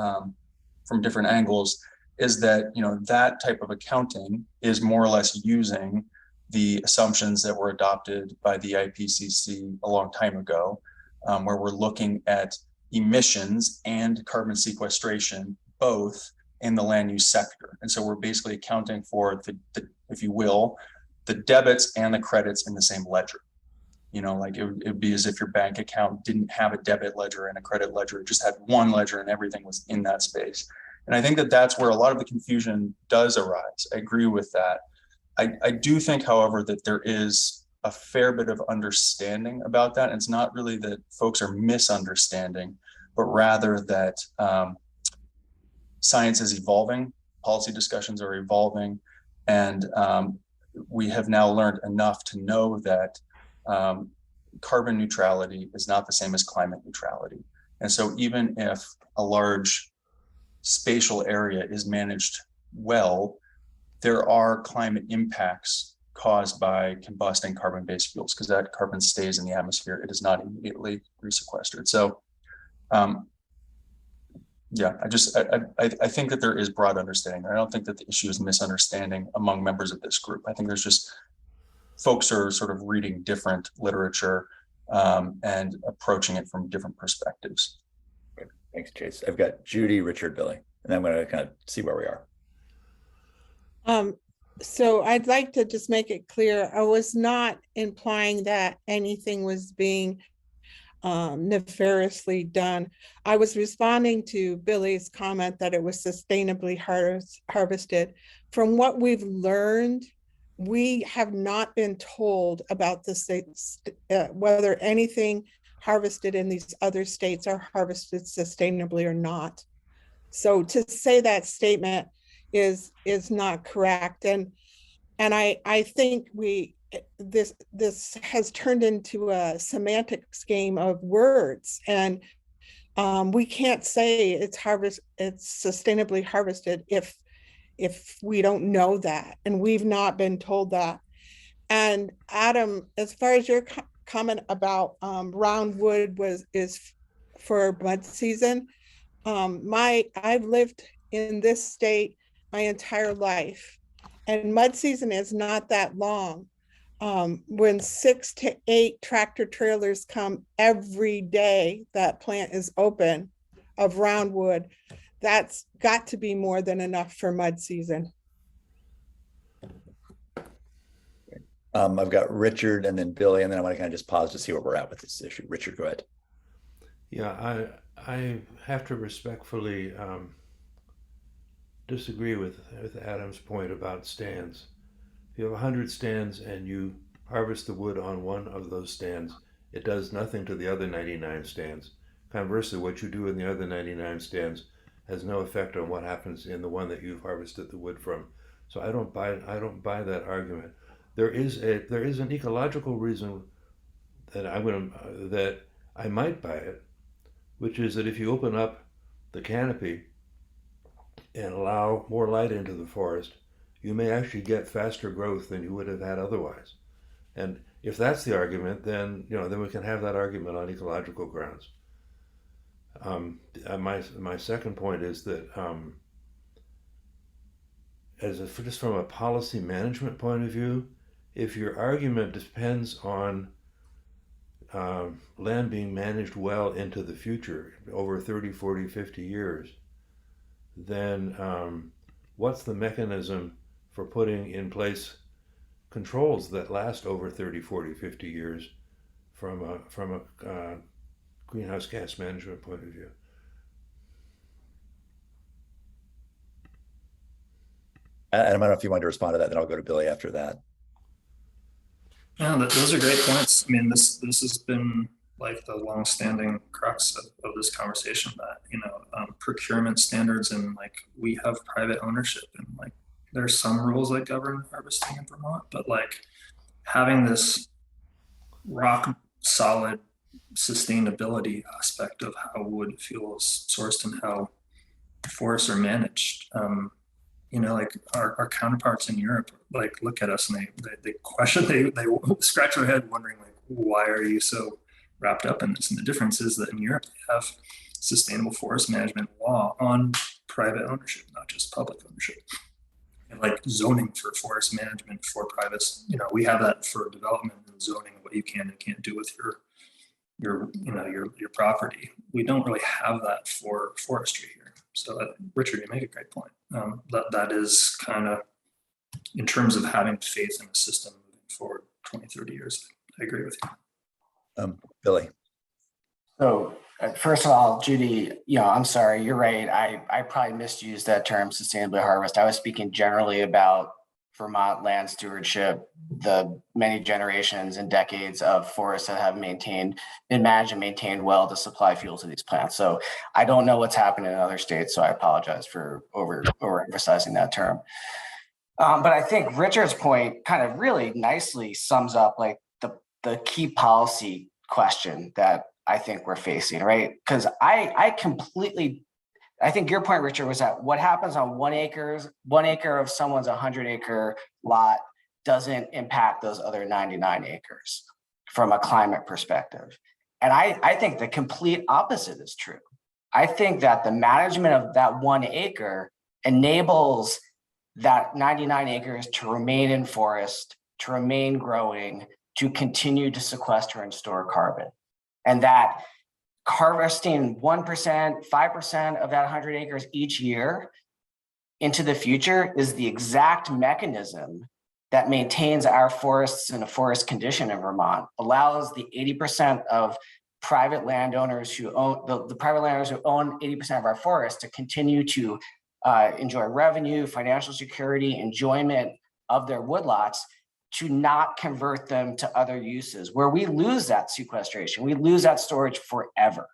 from different angles, is that that type of accounting is more or less using the assumptions that were adopted by the IPCC a long time ago, where we're looking at emissions and carbon sequestration both in the land use sector. And so we're basically accounting for the if you will, the debits and the credits in the same ledger. It would be as if your bank account didn't have a debit ledger and a credit ledger, it just had one ledger and everything was in that space. And I think that that's where a lot of the confusion does arise. I agree with that. I do think, however, that there is a fair bit of understanding about that. And it's not really that folks are misunderstanding, but rather that science is evolving, policy discussions are evolving, and we have now learned enough to know that carbon neutrality is not the same as climate neutrality. And so even if a large spatial area is managed well, there are climate impacts caused by combusting carbon-based fuels because that carbon stays in the atmosphere. It is not immediately resequestered. So yeah, I think that there is broad understanding. I don't think that the issue is misunderstanding among members of this group. I think there's just folks are sort of reading different literature and approaching it from different perspectives. Great. Thanks, Chase. I've got Judy, Richard, Billy, and I'm going to kind of see where we are. So I'd like to just make it clear, I was not implying that anything was being nefariously done. I was responding to Billy's comment that it was sustainably harvested. From what we've learned, we have not been told about the states, whether anything harvested in these other states are harvested sustainably or not. So to say that statement is not correct. And I think this has turned into a semantics game of words, and we can't say it's sustainably harvested if we don't know that, and we've not been told that. And Adam, as far as your comment about round wood is for mud season, I've lived in this state my entire life, And mud season is not that long. When 6 to 8 tractor trailers come every day, that plant is open of roundwood, that's got to be more than enough for mud season. I've got Richard and then Billy, and then I want to kind of just pause to see where we're at with this issue. Richard, go ahead. Yeah, I have to respectfully disagree with Adam's point about stands. If you have 100 stands and you harvest the wood on one of those stands, it does nothing to the other 99 stands. Conversely, what you do in the other 99 stands has no effect on what happens in the one that you've harvested the wood from. So I don't buy that argument. There is an ecological reason that I might buy it, which is that if you open up the canopy and allow more light into the forest, you may actually get faster growth than you would have had otherwise. And if that's the argument, then we can have that argument on ecological grounds. My second point is that just from a policy management point of view, if your argument depends on land being managed well into the future, over 30, 40, 50 years, then what's the mechanism for putting in place controls that last over 30, 40, 50 years from a greenhouse gas management point of view? Adam, I don't know if you wanted to respond to that, then I'll go to Billy after that. Yeah, those are great points. I mean, this has been like the long-standing crux of this conversation, that procurement standards, and like we have private ownership, and like there's some rules that govern harvesting in Vermont, but like having this rock solid sustainability aspect of how wood fuel is sourced and how forests are managed. Like our counterparts in Europe, like look at us and they question, they scratch their head wondering like, why are you so wrapped up in this? And the difference is that in Europe, they have sustainable forest management law on private ownership, not just public ownership. And like zoning for forest management for privates, we have that for development and zoning, what you can and can't do with your property. We don't really have that for forestry here. So Richard, you make a great point. That is kind of, in terms of having faith in the system moving forward 20, 30 years, I agree with you. Billy. So first of all, Judy, I'm sorry, you're right. I probably misused that term sustainably harvest. I was speaking generally about Vermont land stewardship, the many generations and decades of forests that have been managed and maintained well to supply fuel to these plants. So I don't know what's happening in other states, so I apologize for overemphasizing that term. But I think Richard's point kind of really nicely sums up like the key policy question that I think we're facing, right? Because I think your point, Richard, was that what happens on 1 acre of someone's 100-acre lot doesn't impact those other 99 acres from a climate perspective. And I think the complete opposite is true. I think that the management of that 1 acre enables that 99 acres to remain in forest, to remain growing, to continue to sequester and store carbon. And that harvesting 1%, 5% of that 100 acres each year into the future is the exact mechanism that maintains our forests in a forest condition in Vermont, allows the 80% of private landowners who own the private landowners who own 80% of our forests to continue to enjoy revenue, financial security, enjoyment of their woodlots, to not convert them to other uses where we lose that sequestration, we lose that storage forever.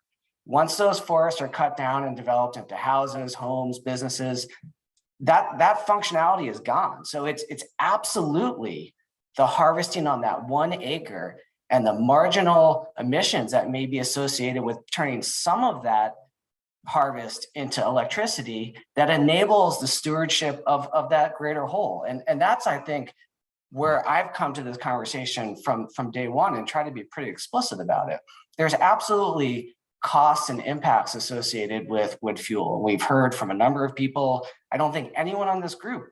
Once those forests are cut down and developed into houses, homes, businesses, that functionality is gone. So it's absolutely the harvesting on that 1 acre and the marginal emissions that may be associated with turning some of that harvest into electricity that enables the stewardship of that greater whole. And that's, I think, where I've come to this conversation from day one and try to be pretty explicit about it. There's absolutely costs and impacts associated with wood fuel. We've heard from a number of people. I don't think anyone on this group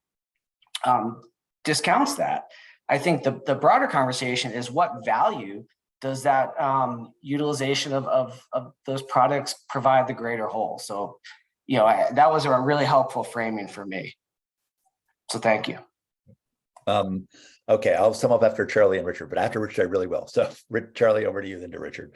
discounts that. I think the broader conversation is what value does that utilization of those products provide the greater whole? So, that was a really helpful framing for me. So thank you. Okay, I'll sum up after Charlie and Richard, but after Richard, I really will. So Charlie, over to you, then to Richard.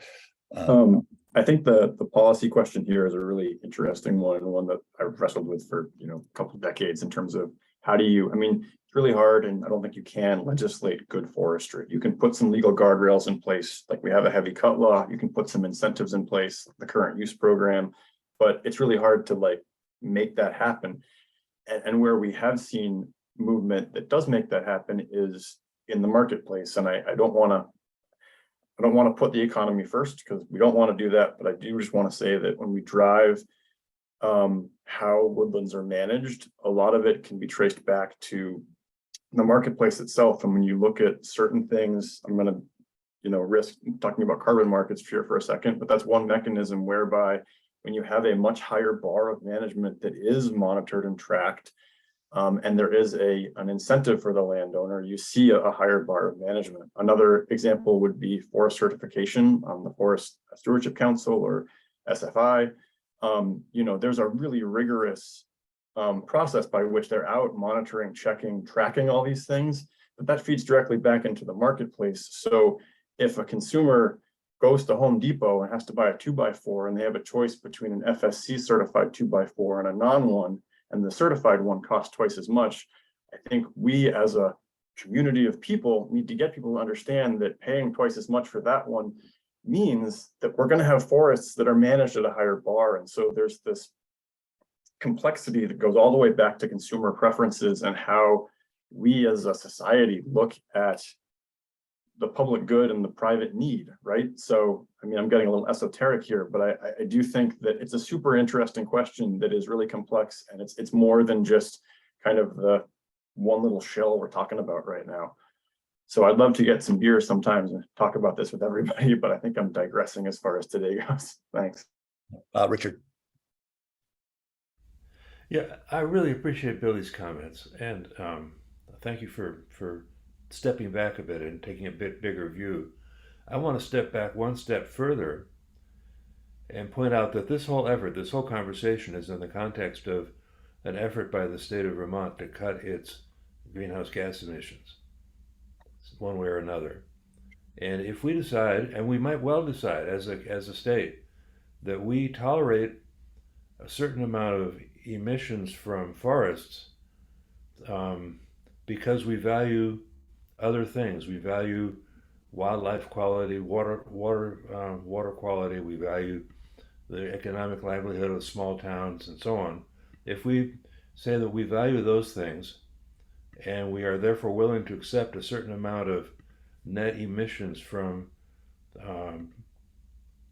I think the policy question here is a really interesting one, and one that I've wrestled with for a couple of decades in terms of how do you, it's really hard, and I don't think you can legislate good forestry. You can put some legal guardrails in place, like we have a heavy cut law. You can put some incentives in place, the current use program, but it's really hard to make that happen. And where we have seen movement that does make that happen is in the marketplace. And I don't want to put the economy first, because we don't want to do that. But I do just want to say that when we drive how woodlands are managed, a lot of it can be traced back to the marketplace itself. And when you look at certain things, I'm going to risk talking about carbon markets here for a second, but that's one mechanism whereby when you have a much higher bar of management that is monitored and tracked, and there is an incentive for the landowner, you see a higher bar of management. Another example would be forest certification on the Forest Stewardship Council, or SFI. There's a really rigorous process by which they're out monitoring, checking, tracking all these things, but that feeds directly back into the marketplace. So if a consumer goes to Home Depot and has to buy a 2x4, and they have a choice between an FSC certified 2x4 and a non-one, and the certified one costs twice as much, I think we as a community of people need to get people to understand that paying twice as much for that one means that we're going to have forests that are managed at a higher bar. And so there's this complexity that goes all the way back to consumer preferences and how we as a society look at the public good and the private need, right? So, I'm getting a little esoteric here, but I do think that it's a super interesting question that is really complex, and it's more than just kind of the one little shell we're talking about right now. So I'd love to get some beer sometimes and talk about this with everybody, but I think I'm digressing as far as today goes. Thanks. Richard. Yeah, I really appreciate Billy's comments, and thank you for stepping back a bit and taking a bit bigger view. I want to step back one step further and point out that this whole effort, this whole conversation is in the context of an effort by the state of Vermont to cut its greenhouse gas emissions, one way or another. And if we decide, and we might well decide as a state, that we tolerate a certain amount of emissions from forests because we value other things. We value wildlife quality, water quality. We value the economic livelihood of small towns and so on. If we say that we value those things, and we are therefore willing to accept a certain amount of net emissions from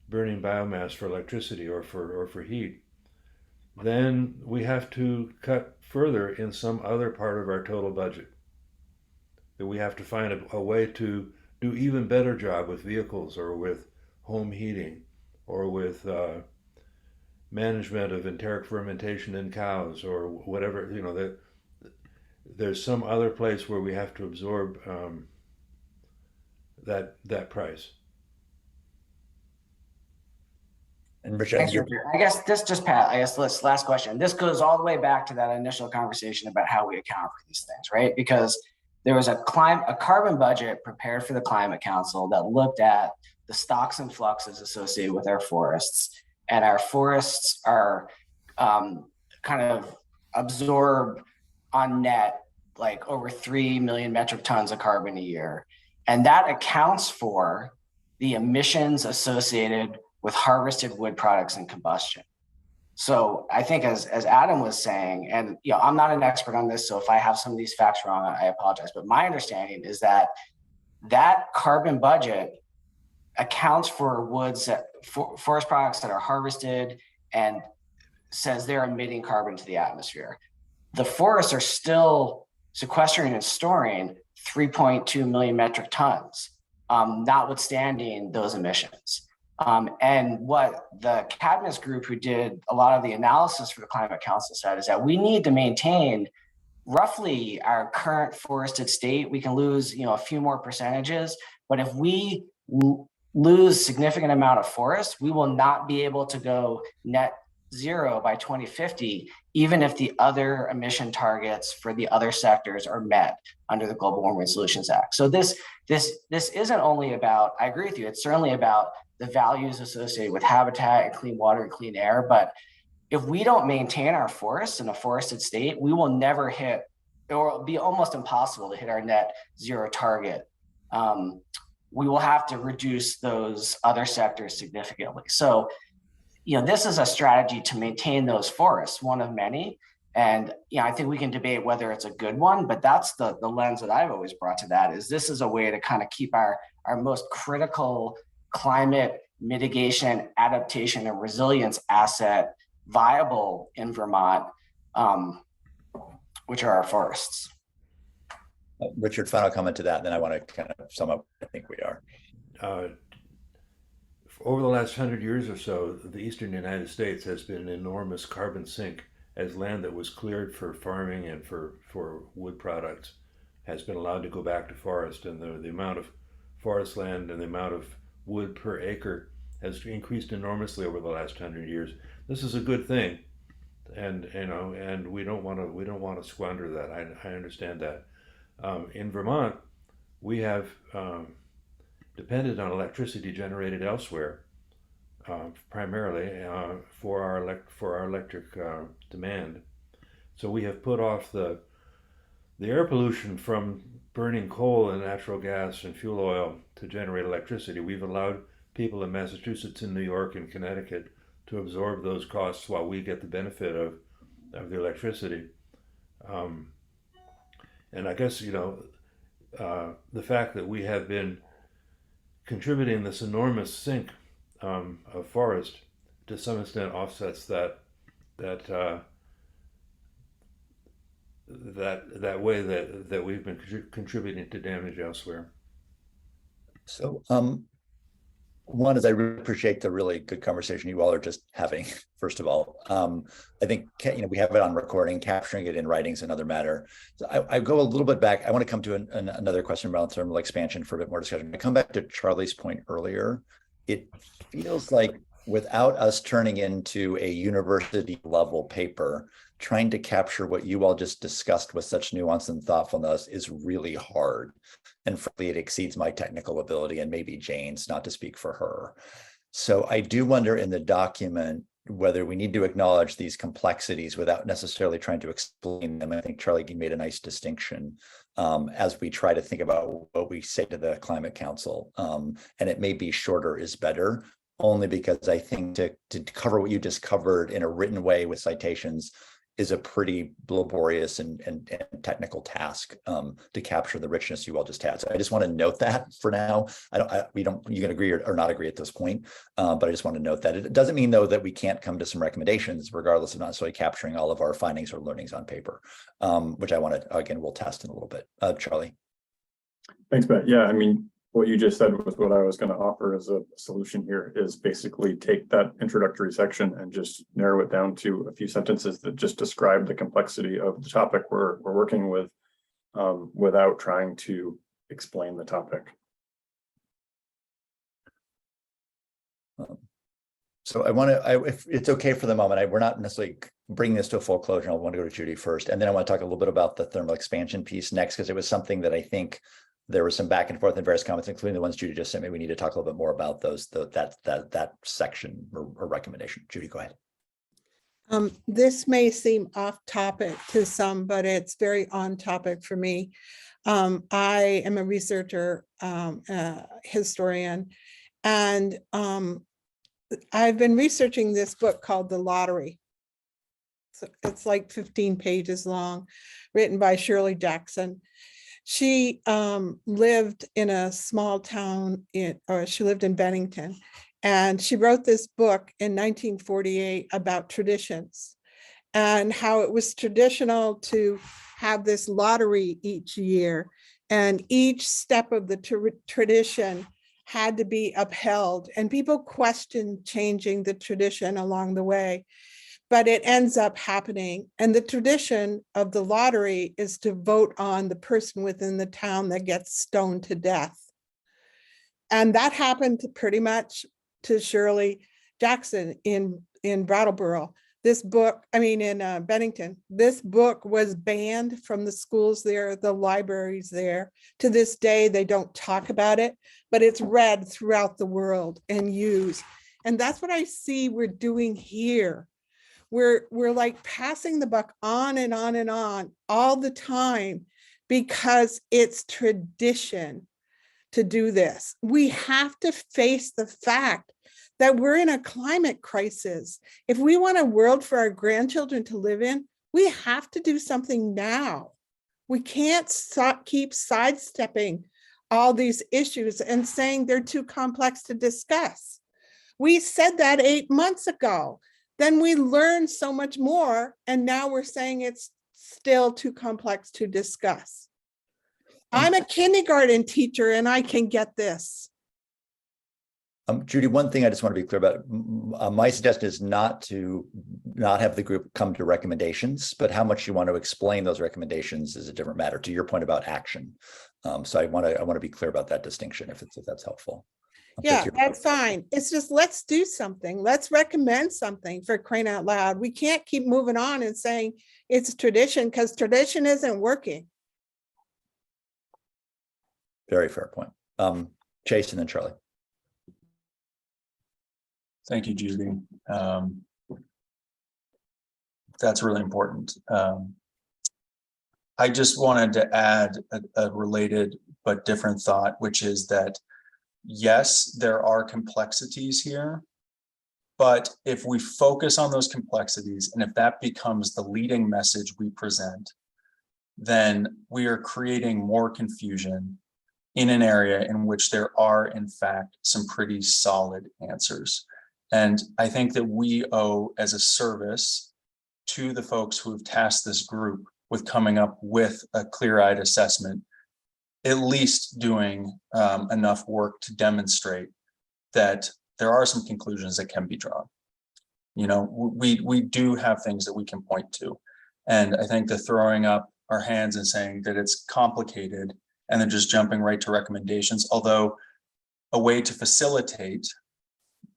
burning biomass for electricity or for heat, then we have to cut further in some other part of our total budget. That we have to find a way to do even better job with vehicles, or with home heating, or with management of enteric fermentation in cows, or whatever. There's some other place where we have to absorb that price. And Richard, Thanks, Richard. I guess Pat, last question. This goes all the way back to that initial conversation about how we account for these things, right? Because there was a carbon budget prepared for the Climate Council that looked at the stocks and fluxes associated with our forests. And our forests are kind of absorb on net like over 3 million metric tons of carbon a year. And that accounts for the emissions associated with harvested wood products and combustion. So I think as Adam was saying, and I'm not an expert on this, so if I have some of these facts wrong, I apologize. But my understanding is that carbon budget accounts for forest products that are harvested and says they're emitting carbon to the atmosphere. The forests are still sequestering and storing 3.2 million metric tons, notwithstanding those emissions. And what the Cadmus group, who did a lot of the analysis for the Climate Council, said is that we need to maintain roughly our current forested state, we can lose, a few more percentages, but if we lose significant amount of forest, we will not be able to go net zero by 2050, even if the other emission targets for the other sectors are met under the Global Warming Solutions Act. So this isn't only about, I agree with you, it's certainly about the values associated with habitat and clean water and clean air, but if we don't maintain our forests in a forested state, we will never hit, or it'll be almost impossible to hit our net zero target. We will have to reduce those other sectors significantly. So, this is a strategy to maintain those forests, one of many. And I think we can debate whether it's a good one, but that's the lens that I've always brought to that, is this is a way to kind of keep our most critical climate mitigation, adaptation, and resilience asset viable in Vermont, which are our forests. Richard, final comment to that, then I want to kind of sum up. I think we are. Over the last 100 years or so, the eastern United States has been an enormous carbon sink, as land that was cleared for farming and for wood products has been allowed to go back to forest, and the amount of forest land and the amount of wood per acre has increased enormously over the last 100 years. This is a good thing, and we don't want to squander that. I understand that. In Vermont, we have depended on electricity generated elsewhere, primarily for our electric demand. So we have put off the air pollution from burning coal and natural gas and fuel oil to generate electricity. We've allowed people in Massachusetts and New York and Connecticut to absorb those costs while we get the benefit of the electricity. And I guess, the fact that we have been contributing this enormous sink of forest to some extent offsets that way that we've been contributing to damage elsewhere. So one is, I really appreciate the really good conversation you all are just having. First of all, I think we have it on recording. Capturing it in writing is another matter. So I go a little bit back. I want to come to another question about thermal expansion for a bit more discussion. I come back to Charlie's point earlier. It feels like without us turning into a university level paper, trying to capture what you all just discussed with such nuance and thoughtfulness is really hard. And frankly, it exceeds my technical ability and maybe Jane's, not to speak for her. So I do wonder in the document whether we need to acknowledge these complexities without necessarily trying to explain them. I think Charlie, you made a nice distinction as we try to think about what we say to the Climate Council. And it may be shorter is better, only because I think to cover what you just covered in a written way with citations is a pretty laborious and technical task to capture the richness you all just had. So I just want to note that for now. You can agree or not agree at this point, but I just want to note that. It doesn't mean though that we can't come to some recommendations, regardless of not necessarily capturing all of our findings or learnings on paper, which I want to, again, we'll test in a little bit. Charlie. Thanks, Matt. Yeah, I mean, what you just said was what I was going to offer as a solution here, is basically take that introductory section and just narrow it down to a few sentences that just describe the complexity of the topic we're working with, without trying to explain the topic. So I want to, if it's okay for the moment, we're not necessarily bringing this to a full closure. I want to go to Judy first, and then I want to talk a little bit about the thermal expansion piece next, because it was something that I think there was some back and forth in various comments, including the ones Judy just sent me. We need to talk a little bit more about those, that section or recommendation. Judy, go ahead. This may seem off topic to some, but it's very on topic for me. I am a researcher, historian, and I've been researching this book called The Lottery. So it's like 15 pages long, written by Shirley Jackson. She lived in a small town, she lived in Bennington, and she wrote this book in 1948 about traditions and how it was traditional to have this lottery each year, and each step of the tradition had to be upheld, and people questioned changing the tradition along the way. but it ends up happening. And the tradition of the lottery is to vote on the person within the town that gets stoned to death. And that happened pretty much to Shirley Jackson in Brattleboro. This book, in Bennington, this book was banned from the schools there, the libraries there. To this day, they don't talk about it, but it's read throughout the world and used. And that's what I see we're doing here. We're like passing the buck on and on and on all the time because it's tradition to do this. We have to face the fact that we're in a climate crisis. If we want a world for our grandchildren to live in, we have to do something now. We can't keep sidestepping all these issues and saying they're too complex to discuss. We said that 8 months ago. Then we learned so much more, and now we're saying it's still too complex to discuss. I'm a kindergarten teacher and I can get this. Judy, one thing I just want to be clear about, my suggestion is not have the group come to recommendations, but how much you want to explain those recommendations is a different matter, to your point about action. So I want to be clear about that distinction if that's helpful. Yeah, that's fine. It's just, let's do something. Let's recommend something for crying out loud. We can't keep moving on and saying it's tradition, because tradition isn't working. Very fair point. Chase and then Charlie. Thank you, Judy. That's really important. I just wanted to add a related but different thought, which is that, yes, there are complexities here, but if we focus on those complexities and if that becomes the leading message we present, then we are creating more confusion in an area in which there are, in fact, some pretty solid answers. And I think that we owe, as a service, to the folks who have tasked this group with coming up with a clear-eyed assessment, at least doing enough work to demonstrate that there are some conclusions that can be drawn. You know, we do have things that we can point to. And I think the throwing up our hands and saying that it's complicated and then just jumping right to recommendations, although a way to facilitate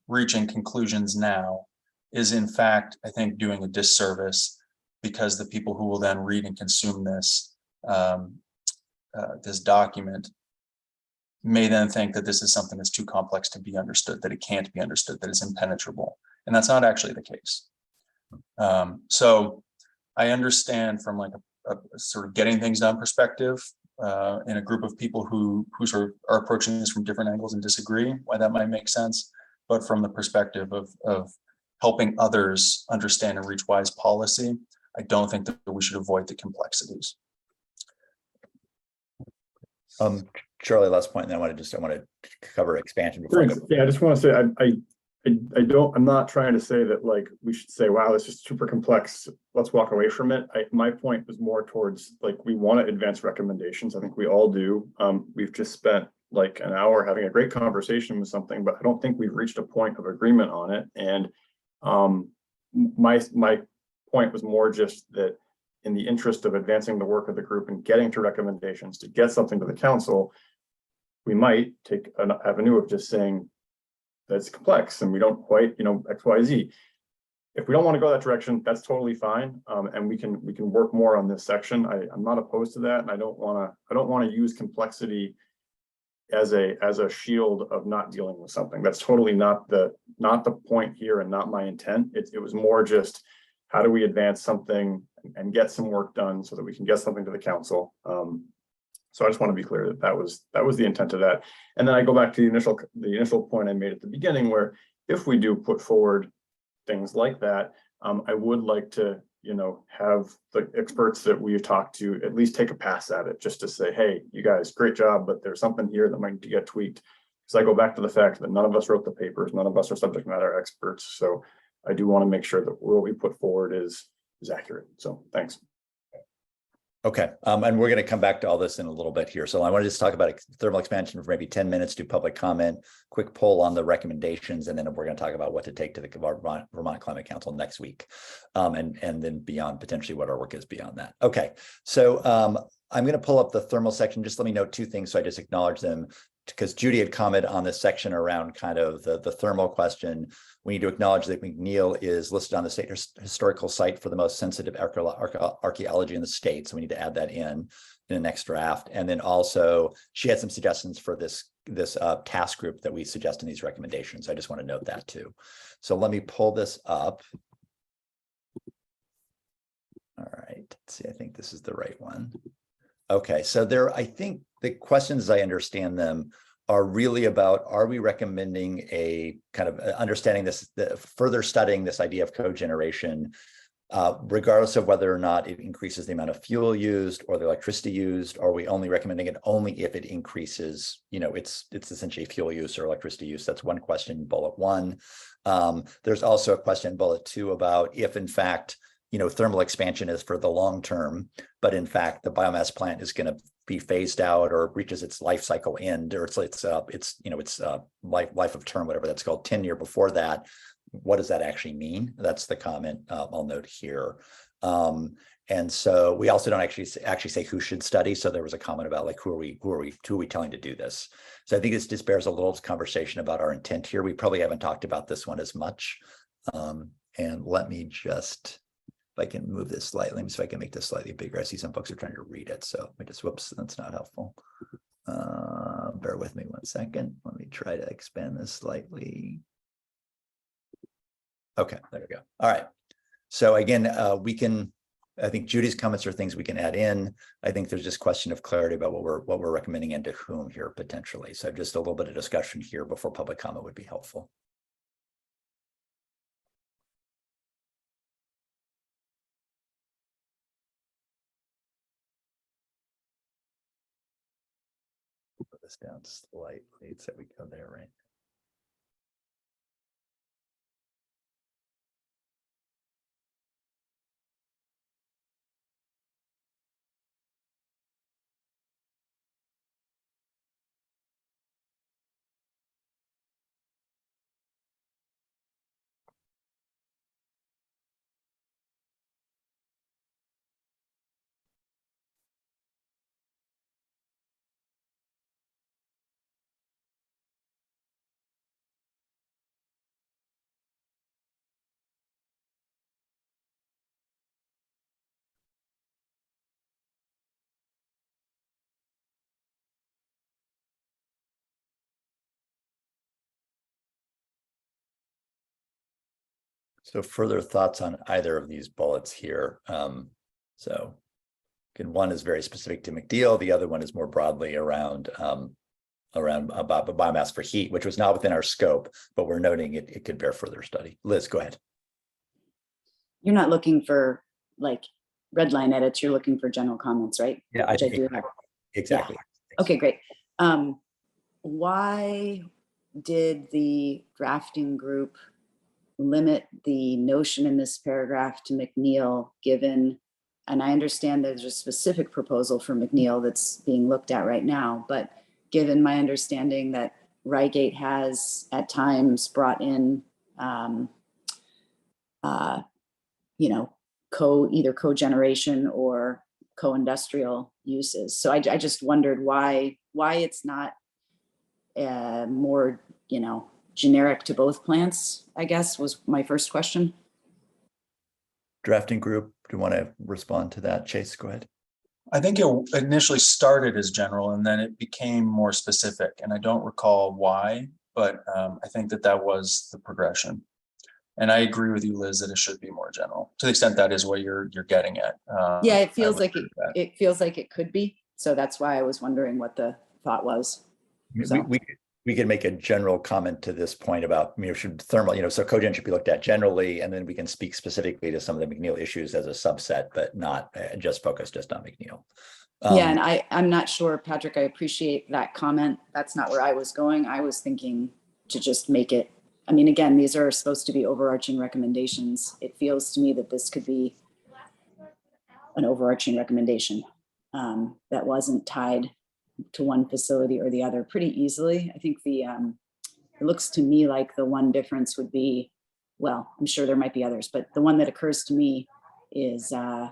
reaching conclusions now is, in fact, I think, doing a disservice, because the people who will then read and consume this this document may then think that this is something that's too complex to be understood, that it can't be understood, that it's impenetrable, and that's not actually the case. So I understand from like a sort of getting things done perspective in a group of people who sort of are approaching this from different angles and disagree, why that might make sense. But from the perspective of helping others understand and reach wise policy, I don't think that we should avoid the complexities. Charlie, last point, and then I want to cover expansion before I go. Yeah, I just want to say I'm not trying to say that like we should say, wow, this is super complex, let's walk away from it. My point was more towards like, we want to advance recommendations. I think we all do. We've just spent like an hour having a great conversation with something, but I don't think we've reached a point of agreement on it. And my point was more just that in the interest of advancing the work of the group and getting to recommendations to get something to the council, we might take an avenue of just saying that's complex and we don't quite, X, Y, Z. If we don't want to go that direction, that's totally fine. And we can work more on this section. I'm not opposed to that. And I don't want to use complexity as a shield of not dealing with something. That's totally not the point here and not my intent. It was more just, how do we advance something and get some work done so that we can get something to the council. So I just want to be clear that was the intent of that. And then I go back to the initial point I made at the beginning, where if we do put forward things like that, I would like to, have the experts that we've talked to at least take a pass at it, just to say, hey, you guys, great job, but there's something here that might need to get tweaked. Because I go back to the fact that none of us wrote the papers, none of us are subject matter experts. So I do want to make sure that what we put forward is accurate. So thanks. Okay, and we're going to come back to all this in a little bit here. So I want to just talk about thermal expansion for maybe 10 minutes, do public comment, quick poll on the recommendations, and then we're going to talk about what to take to the Vermont Climate Council next week, and then beyond, potentially what our work is beyond that. Okay, so I'm going to pull up the thermal section. Just let me know two things, so I just acknowledge them, because Judy had commented on this section around kind of the thermal question. We need to acknowledge that McNeil is listed on the state historical site for the most sensitive archaeology in the state. So we need to add that in the next draft. And then also she had some suggestions for this task group that we suggest in these recommendations. I just want to note that too. So let me pull this up. All right, let's see, I think this is the right one. Okay, so I think the questions, as I understand them, are really about, are we recommending a kind of understanding this, further studying this idea of cogeneration, regardless of whether or not it increases the amount of fuel used or the electricity used, or are we only recommending it only if it increases, it's essentially fuel use or electricity use? That's one question, bullet one. There's also a question, bullet two, about if in fact, thermal expansion is for the long term, but in fact, the biomass plant is going to be phased out or reaches its life cycle end, or its life of term, whatever that's called, 10 years before that. What does that actually mean? That's the comment I'll note here. And so we also don't actually say who should study. So there was a comment about like who are we telling to do this? So I think this just bears a little conversation about our intent here. We probably haven't talked about this one as much. And let me just, if I can move this slightly, let me see if I can make this slightly bigger. I see some folks are trying to read it, so let me just, whoops, that's not helpful. Bear with me 1 second. Let me try to expand this slightly. Okay, there we go. All right. So again, I think Judy's comments are things we can add in. I think there's just question of clarity about what we're recommending and to whom here potentially. So just a little bit of discussion here before public comment would be helpful. Put this down slightly so we go there, right? So further thoughts on either of these bullets here. So again, one is very specific to McNeil. The other one is more broadly around about biomass for heat, which was not within our scope, but we're noting it could bear further study. Liz, go ahead. You're not looking for like red line edits. You're looking for general comments, right? Yeah, Which I do have. Exactly. Yeah. Okay, great. Why did the drafting group limit the notion in this paragraph to McNeil, given, and I understand there's a specific proposal for McNeil that's being looked at right now, but given my understanding that Reigate has at times brought in, either co-generation or co-industrial uses. So I just wondered why it's not more, generic to both plants, I guess, was my first question. Drafting group, do you want to respond to that? Chase, go ahead. I think it initially started as general and then it became more specific, and I don't recall why, but I think that was the progression. And I agree with you, Liz, that it should be more general to the extent that is what you're getting at. Yeah, it feels like it feels like it could be. So that's why I was wondering what the thought was. So. We can make a general comment to this point about, should thermal, so cogen should be looked at generally, and then we can speak specifically to some of the McNeil issues as a subset, but not just focus just on McNeil. Yeah, and I'm not sure, Patrick, I appreciate that comment. That's not where I was going. I was thinking to just make it, again, these are supposed to be overarching recommendations. It feels to me that this could be an overarching recommendation that wasn't tied to one facility or the other pretty easily. I think it looks to me like the one difference would be, well, I'm sure there might be others, but the one that occurs to me is the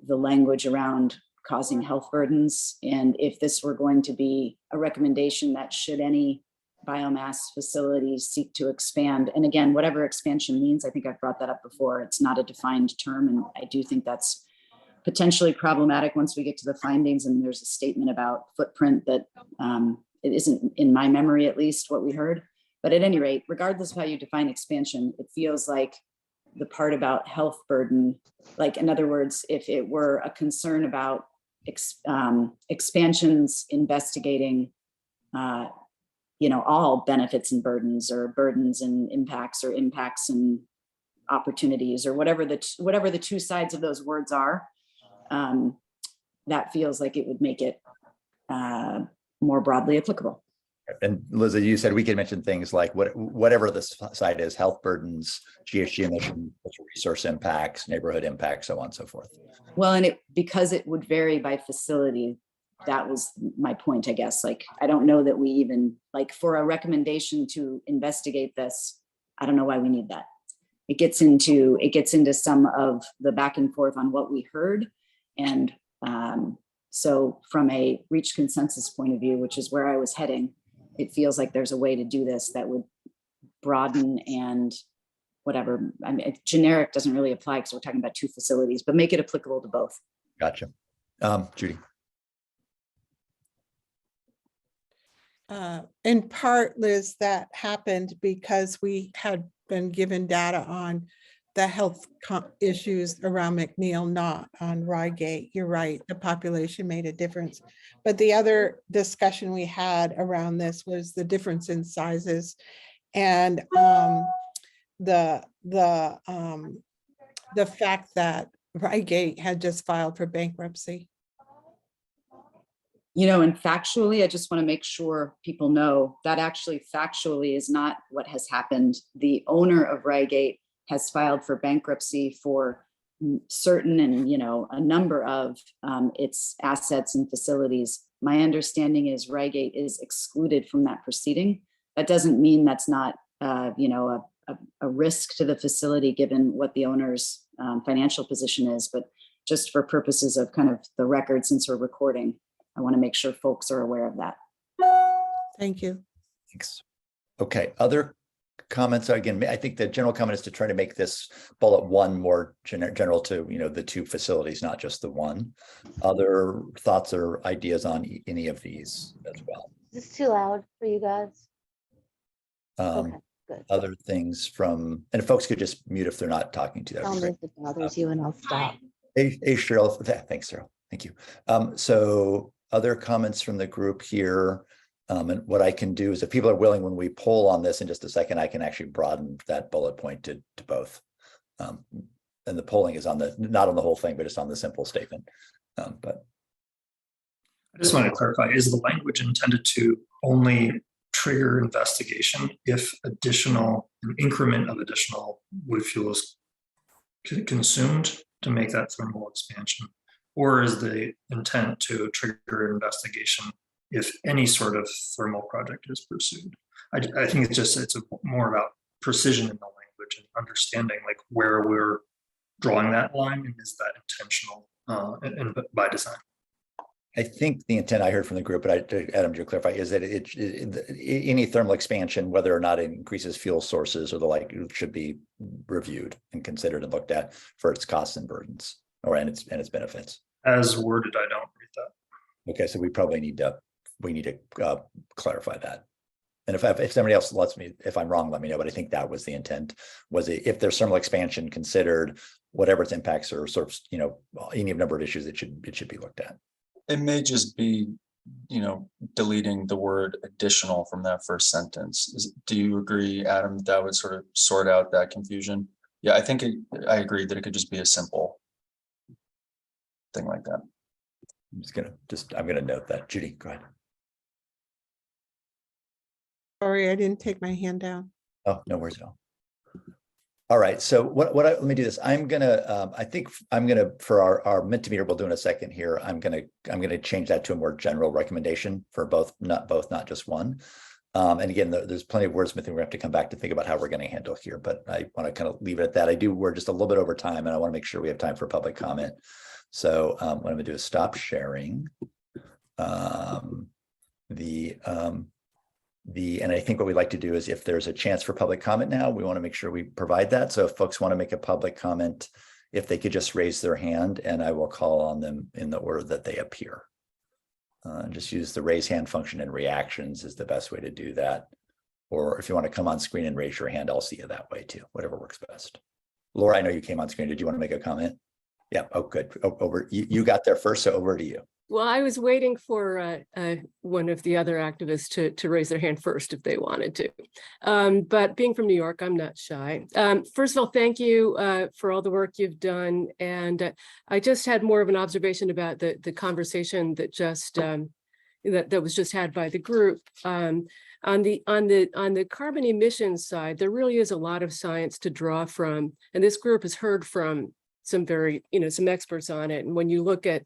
language around causing health burdens. And if this were going to be a recommendation that should any biomass facilities seek to expand, and again, whatever expansion means, I think I've brought that up before, it's not a defined term. And I do think that's potentially problematic once we get to the findings and there's a statement about footprint that it isn't, in my memory at least, what we heard. But at any rate, regardless of how you define expansion, it feels like the part about health burden, like in other words, if it were a concern about expansions investigating all benefits and burdens, or burdens and impacts, or impacts and opportunities, or whatever the two sides of those words are, that feels like it would make it more broadly applicable. And Liz, you said we could mention things like whatever the site is: health burdens, GHG emissions, resource impacts, neighborhood impacts, so on and so forth. Well, and because it would vary by facility, that was my point, I guess. Like, I don't know that we even, like, for a recommendation to investigate this, I don't know why we need that. It gets into some of the back and forth on what we heard. And so from a reach consensus point of view, which is where I was heading, it feels like there's a way to do this that would broaden and whatever. I mean, generic doesn't really apply because we're talking about two facilities, but make it applicable to both. Gotcha. Judy. In part, Liz, that happened because we had been given data on the health issues around McNeil, not on Rygate. You're right, the population made a difference. But the other discussion we had around this was the difference in sizes and the fact that Rygate had just filed for bankruptcy. And factually, I just want to make sure people know that actually factually is not what has happened. The owner of Rygate has filed for bankruptcy for certain and, a number of its assets and facilities. My understanding is Rygate is excluded from that proceeding. That doesn't mean that's not, a risk to the facility given what the owner's financial position is, but just for purposes of kind of the record, since we're recording, I want to make sure folks are aware of that. Thank you. Thanks. Okay, other comments? Again, I think the general comment is to try to make this bullet one more general to, the two facilities, not just the one. Other thoughts or ideas on any of these as well? Is this too loud for you guys? Okay, good. Other things from, and if folks could just mute if they're not talking to Tell me if it bothers you and I'll stop. Hey, Cheryl. Thanks, Cheryl. Thank you. So other comments from the group here. And what I can do is, if people are willing, when we poll on this in just a second, I can actually broaden that bullet point to both. And the polling is not on the whole thing, but just on the simple statement. But I just want to clarify, is the language intended to only trigger investigation if an increment of additional wood fuel is consumed to make that thermal expansion? Or is the intent to trigger investigation if any sort of thermal project is pursued? I think it's more about precision in the language and understanding like where we're drawing that line, and is that intentional and by design? I think the intent I heard from the group, but Adam, to clarify, is that any thermal expansion, whether or not it increases fuel sources or the like, should be reviewed and considered and looked at for its costs and burdens, and its benefits. As worded, I don't read that. Okay, so we probably need to clarify that. And if somebody else lets me, if I'm wrong, let me know. But I think that was the intent. Was it, if there's thermal expansion considered, whatever its impacts or sort of any number of issues, it should be looked at. It may just be, deleting the word additional from that first sentence. Do you agree, Adam, that would sort of sort out that confusion? Yeah, I think I agree that it could just be a simple thing like that. I'm gonna note that. Judy, go ahead. Sorry, I didn't take my hand down. Oh, no worries at all. All right, so let me do this. I'm gonna, I think I'm gonna, for our Mentimeter, we'll do in a second here. I'm gonna change that to a more general recommendation for not just one. And again, there's plenty of wordsmithing we have to come back to think about how we're going to handle here, but I want to kind of leave it at that. We're just a little bit over time, and I want to make sure we have time for public comment. So what I'm going to do is stop sharing. And I think what we'd like to do is, if there's a chance for public comment now, we want to make sure we provide that. So if folks want to make a public comment, if they could just raise their hand, and I will call on them in the order that they appear. Just use the raise hand function in reactions is the best way to do that. Or if you want to come on screen and raise your hand, I'll see you that way too, whatever works best. Laura, I know you came on screen. Did you want to make a comment? Yeah, oh, good. Over, you got there first, so over to you. Well, I was waiting for one of the other activists to raise their hand first if they wanted to. But being from New York, I'm not shy. First of all, thank you for all the work you've done. And I just had more of an observation about the conversation that just that was just had by the group. On the carbon emissions side, there really is a lot of science to draw from, and this group has heard from some some experts on it. And when you look at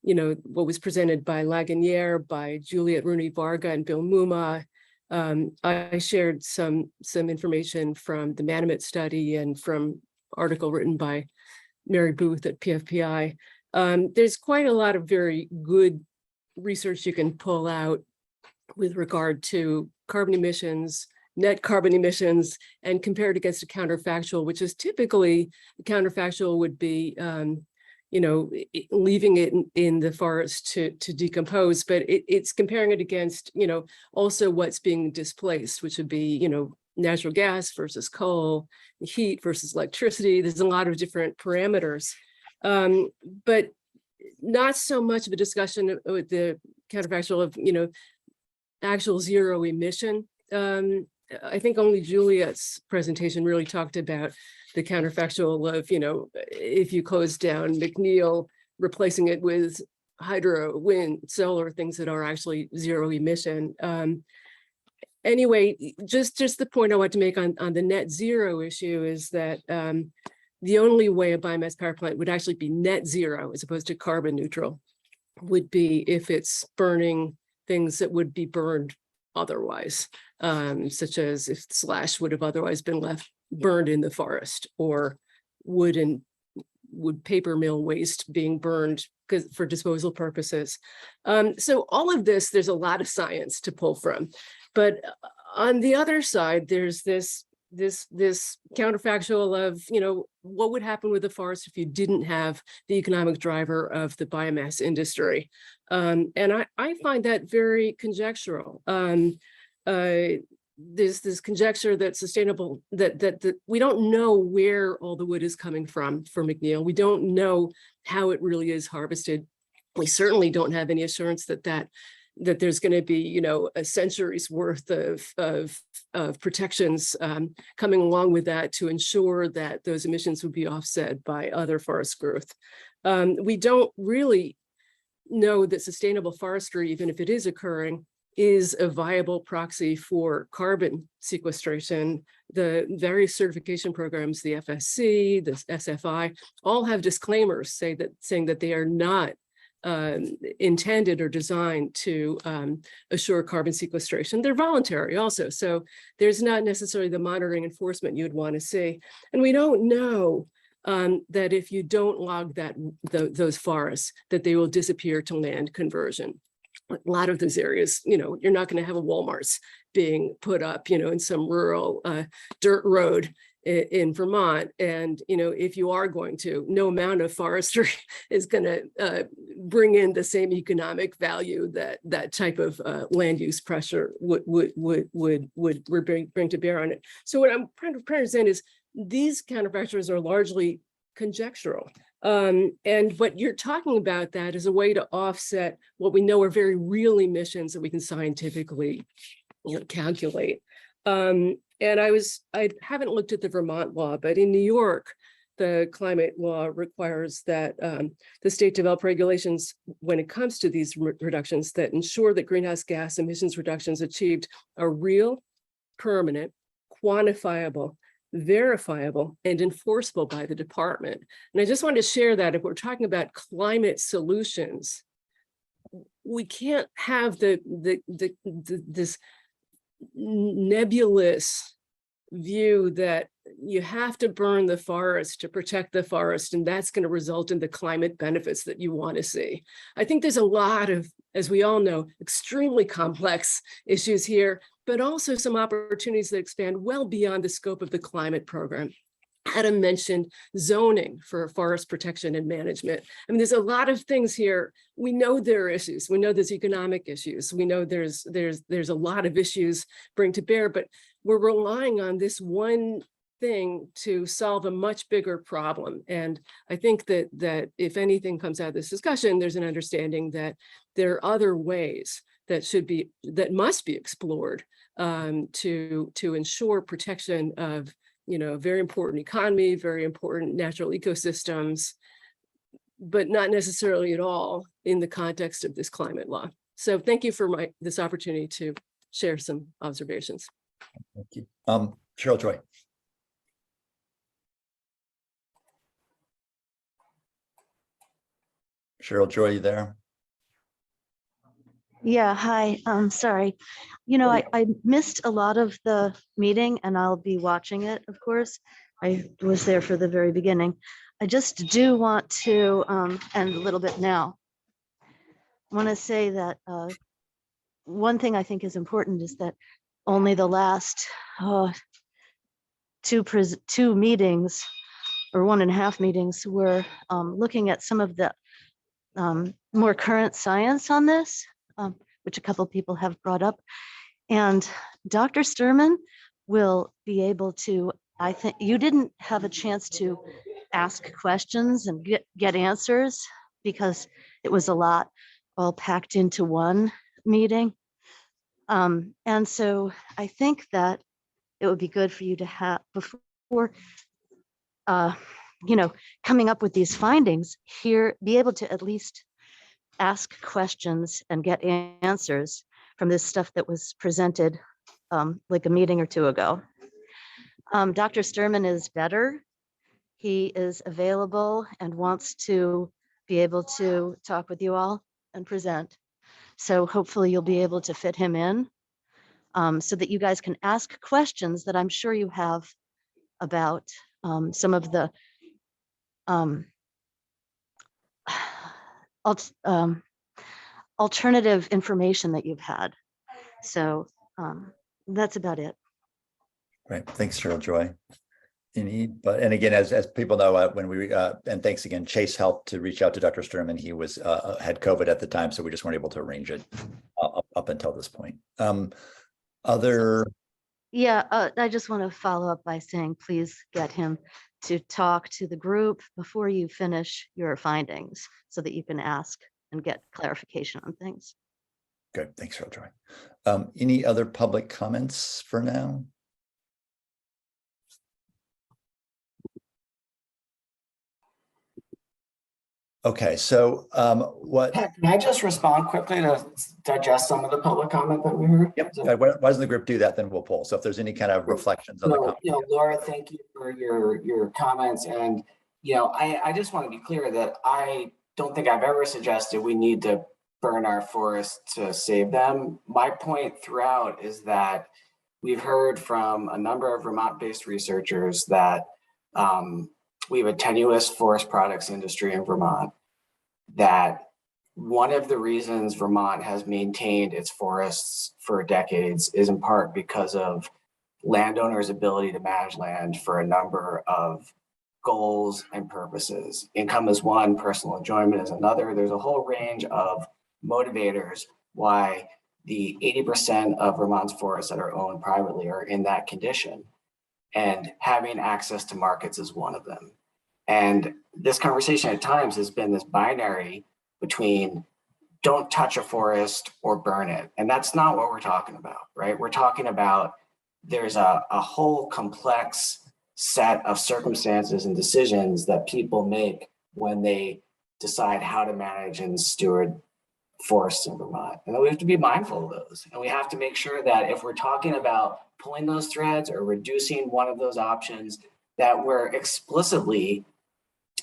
what was presented by Lagunière, by Juliet Rooney-Varga and Bill Muma. I shared some information from the Manomet study and from article written by Mary Booth at PFPI. There's quite a lot of very good research you can pull out with regard to carbon emissions, net carbon emissions, and compared against a counterfactual, which is typically, the counterfactual would be leaving it in the forest to decompose, but it's comparing it against, also what's being displaced, which would be, natural gas versus coal, heat versus electricity. There's a lot of different parameters, but not so much of a discussion with the counterfactual of, actual zero emission. I think only Juliet's presentation really talked about the counterfactual of, if you close down McNeil, replacing it with hydro, wind, solar, things that are actually zero emission. Anyway, just the point I want to make on the net zero issue is that the only way a biomass power plant would actually be net zero as opposed to carbon neutral would be if it's burning things that would be burned otherwise, such as if slash would have otherwise been left burned in the forest, or wood paper mill waste being burned for disposal purposes. So all of this, there's a lot of science to pull from. But on the other side, there's this counterfactual of, what would happen with the forest if you didn't have the economic driver of the biomass industry? And I find that very conjectural. There's this conjecture that sustainable, that we don't know where all the wood is coming from for McNeil. We don't know how it really is harvested. We certainly don't have any assurance that there's going to be, a century's worth of protections coming along with that to ensure that those emissions would be offset by other forest growth. We don't really know that sustainable forestry, even if it is occurring, is a viable proxy for carbon sequestration. The various certification programs, the FSC, the SFI, all have disclaimers saying that they are not intended or designed to assure carbon sequestration. They're voluntary also, so there's not necessarily the monitoring enforcement you'd want to see. And we don't know that if you don't log those forests, that they will disappear to land conversion. A lot of those areas, you're not going to have a Walmart's being put up, in some rural dirt road in Vermont. And, if you are going to, no amount of forestry is going to bring in the same economic value that type of land use pressure would bring to bear on it. So what I'm trying to present is these counterfactuals are largely conjectural. And what you're talking about, that is a way to offset what we know are very real emissions that we can scientifically calculate. And I haven't looked at the Vermont law, but in New York, the climate law requires that the state develop regulations when it comes to these reductions that ensure that greenhouse gas emissions reductions achieved are real, permanent, quantifiable, verifiable, and enforceable by the department. And I just wanted to share that if we're talking about climate solutions, we can't have this nebulous view that you have to burn the forest to protect the forest, and that's going to result in the climate benefits that you want to see. I think there's a lot of, as we all know, extremely complex issues here, but also some opportunities that expand well beyond the scope of the climate program. Adam mentioned zoning for forest protection and management. I mean, there's a lot of things here. We know there are issues. We know there's economic issues. We know there's a lot of issues bring to bear, but we're relying on this one thing to solve a much bigger problem. And I think that if anything comes out of this discussion, there's an understanding that there are other ways that must be explored to ensure protection of, you know, very important economy, very important natural ecosystems, but not necessarily at all in the context of this climate law. So thank you for this opportunity to share some observations. Thank you. Cheryl Joy. Cheryl Joy, you there? Yeah, hi, sorry. You know, I missed a lot of the meeting and I'll be watching it, of course. I was there for the very beginning. I just do want to, and a little bit now, I want to say that one thing I think is important is that only the last two meetings or 1.5 meetings were looking at some of the more current science on this, which a couple of people have brought up. And Dr. Sturman will be able to, I think you didn't have a chance to ask questions and get answers because it was a lot all packed into one meeting. And so I think that it would be good for you to have before, you know, coming up with these findings here, be able to at least ask questions and get answers from this stuff that was presented like a meeting or two ago. Dr. Sturman is better. He is available and wants to be able to talk with you all and present. So hopefully you'll be able to fit him in so that you guys can ask questions that I'm sure you have about some of the alternative information that you've had. So that's about it. Great, thanks, Cheryl Joy. And again, as people know, when we and thanks again, Chase helped to reach out to Dr. Sturman. He was had COVID at the time, so we just weren't able to arrange it up until this point. Yeah, I just want to follow up by saying, please get him to talk to the group before you finish your findings so that you can ask and get clarification on things. Good, thanks, Cheryl Joy. Any other public comments for now? Okay, so Can I just respond quickly to digest some of the public comment that we heard? Yep. Why doesn't the group do that? Then we'll pull. So if there's any kind of reflections on the comment. You know, Laura, thank you for your comments. And, you know, I just want to be clear that I don't think I've ever suggested we need to burn our forests to save them. My point throughout is that we've heard from a number of Vermont-based researchers that we have a tenuous forest products industry in Vermont, that one of the reasons Vermont has maintained its forests for decades is in part because of landowners' ability to manage land for a number of goals and purposes. Income is one, personal enjoyment is another. There's a whole range of motivators why the 80% of Vermont's forests that are owned privately are in that condition. And having access to markets is one of them. And this conversation at times has been this binary between don't touch a forest or burn it. And that's not what we're talking about, right? We're talking about there's a whole complex set of circumstances and decisions that people make when they decide how to manage and steward forests in Vermont. And we have to be mindful of those. And we have to make sure that if we're talking about pulling those threads or reducing one of those options, that we're explicitly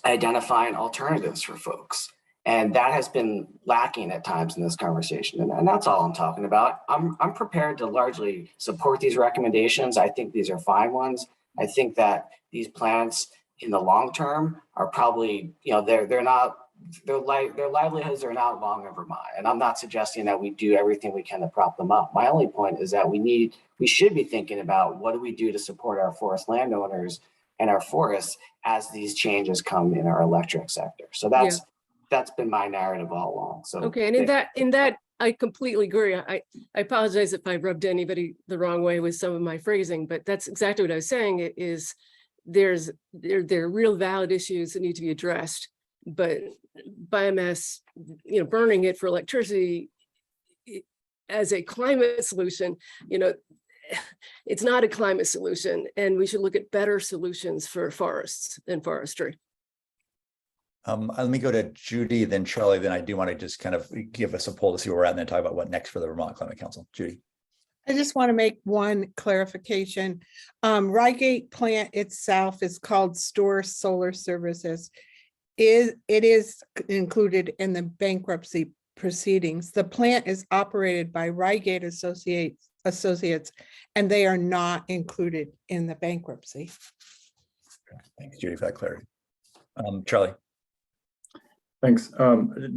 identifying alternatives for folks. And that has been lacking at times in this conversation. And that's all I'm talking about. I'm prepared to largely support these recommendations. I think these are fine ones. I think that these plants in the long term are probably, their livelihoods are not long in Vermont. And I'm not suggesting that we do everything we can to prop them up. My only point is that we should be thinking about what do we do to support our forest landowners and our forests as these changes come in our electric sector. So that's been my narrative all along. So okay, and in that I completely agree. I apologize if I rubbed anybody the wrong way with some of my phrasing, but that's exactly what I was saying. It is there are real valid issues that need to be addressed, but biomass, burning it for electricity as a climate solution, it's not a climate solution, and we should look at better solutions for forests and forestry. Let me go to Judy, then Charlie, then I do want to just kind of give us a poll to see where we're at and then talk about what next for the Vermont Climate Council. Judy. I just want to make one clarification. Rygate plant itself is called Store Solar Services. It is included in the bankruptcy proceedings. The plant is operated by Rygate Associates, and they are not included in the bankruptcy. Thanks, Judy, for that clarity. Charlie. Thanks.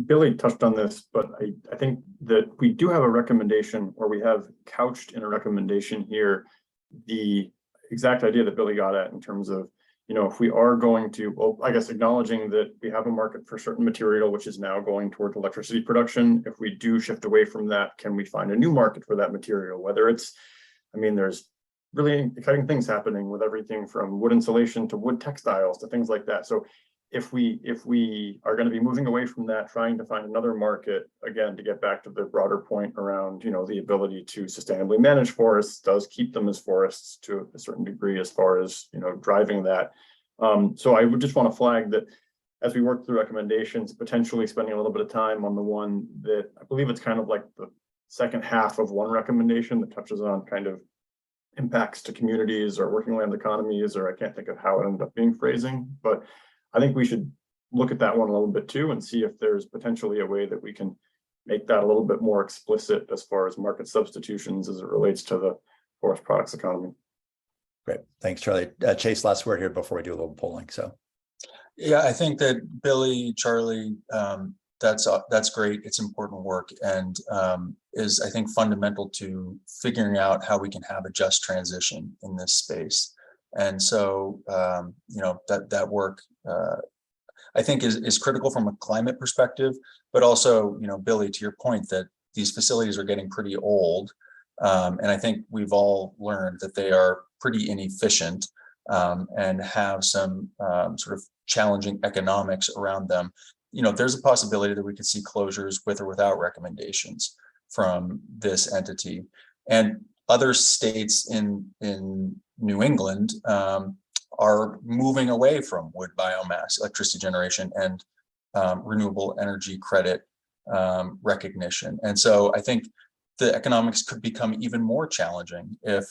Billy touched on this, but I think that we do have a recommendation, or we have couched in a recommendation here the exact idea that Billy got at in terms of, if we are going to, well, I guess acknowledging that we have a market for certain material, which is now going towards electricity production. If we do shift away from that, can we find a new market for that material? Whether it's, there's really exciting things happening with everything from wood insulation to wood textiles to things like that. So if we are going to be moving away from that, trying to find another market, again, to get back to the broader point around, the ability to sustainably manage forests does keep them as forests to a certain degree as far as, driving that. So I would just want to flag that as we work through recommendations, potentially spending a little bit of time on the one that I believe it's kind of like the second half of one recommendation that touches on kind of impacts to communities or working land economies, or I can't think of how it ended up being phrasing, but I think we should look at that one a little bit too and see if there's potentially a way that we can make that a little bit more explicit as far as market substitutions as it relates to the forest products economy. Great. Thanks, Charlie. Chase, last word here before we do a little polling. So, yeah, I think that Billy, Charlie, that's great. It's important work, and is, I think, fundamental to figuring out how we can have a just transition in this space. And so, that work, I think is critical from a climate perspective, but also, Billy, to your point that these facilities are getting pretty old. And I think we've all learned that they are pretty inefficient and have some sort of challenging economics around them. There's a possibility that we could see closures with or without recommendations from this entity. And other states in New England are moving away from wood biomass, electricity generation, and renewable energy credit recognition. And so I think the economics could become even more challenging if,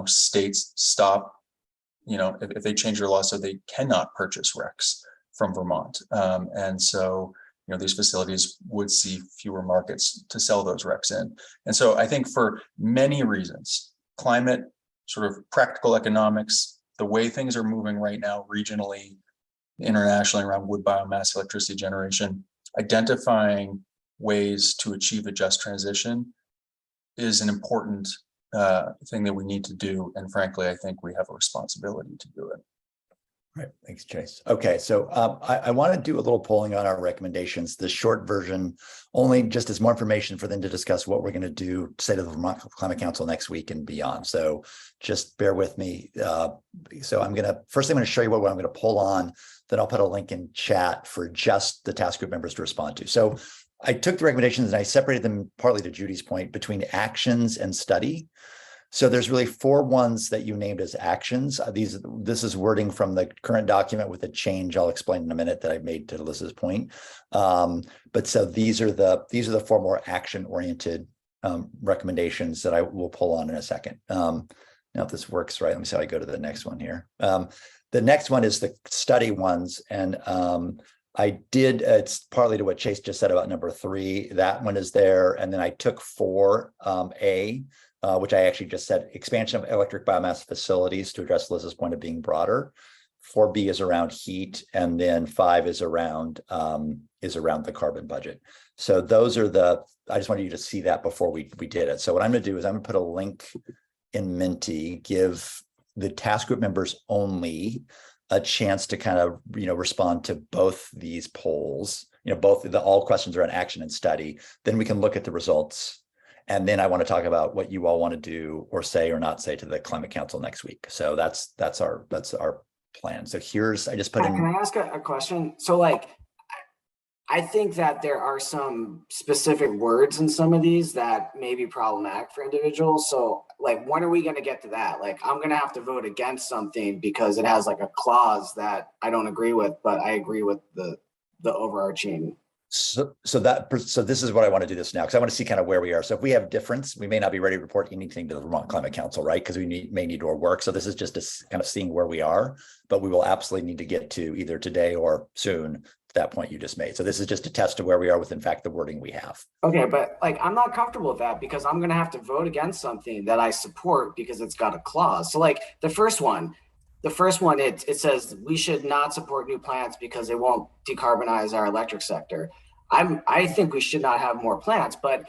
states stop, if they change their law so they cannot purchase RECs from Vermont. And so, these facilities would see fewer markets to sell those RECs in. And so I think for many reasons, climate, sort of practical economics, the way things are moving right now regionally, internationally around wood biomass electricity generation, identifying ways to achieve a just transition is an important thing that we need to do. And frankly, I think we have a responsibility to do it. Right. Thanks, Chase. Okay, so I want to do a little polling on our recommendations. The short version only just as more information for them to discuss what we're going to do, say, to the Vermont Climate Council next week and beyond. So just bear with me. So I'm going to show you what I'm going to poll on. Then I'll put a link in chat for just the task group members to respond to. So I took the recommendations and I separated them, partly to Judy's point, between actions and study. So there's really 4 ones that you named as actions. This is wording from the current document with a change I'll explain in a minute that I made to Alyssa's point. But so these are the 4 more action-oriented recommendations that I will pull on in a second. Now, if this works right, let me see how I go to the next one here. The next one is the study ones, and I did, it's partly to what Chase just said about number 3, that one is there. And then I took 4A, which I actually just said expansion of electric biomass facilities to address Liz's point of being broader. 4B is around heat, and then 5 is around the carbon budget. So those are I just wanted you to see that before we did it. So what I'm going to do is I'm going to put a link in Menti, give the task group members only a chance to kind of, respond to both these polls, all questions are on action and study. Then we can look at the results. And then I want to talk about what you all want to do or say or not say to the Climate Council next week. So that's our plan. So I just put in. Can I ask a question? So I think that there are some specific words in some of these that may be problematic for individuals. So when are we going to get to that? I'm going to have to vote against something because it has a clause that I don't agree with, but I agree with the overarching. So this is what I want to do this now, because I want to see kind of where we are. So if we have difference, we may not be ready to report anything to the Vermont Climate Council, right? Because we may need more work. So this is just kind of seeing where we are, but we will absolutely need to get to either today or soon that point you just made. So this is just a test of where we are with, in fact, the wording we have. Okay, but I'm not comfortable with that because I'm going to have to vote against something that I support because it's got a clause. So the first one, it says we should not support new plants because they won't decarbonize our electric sector. I think we should not have more plants, but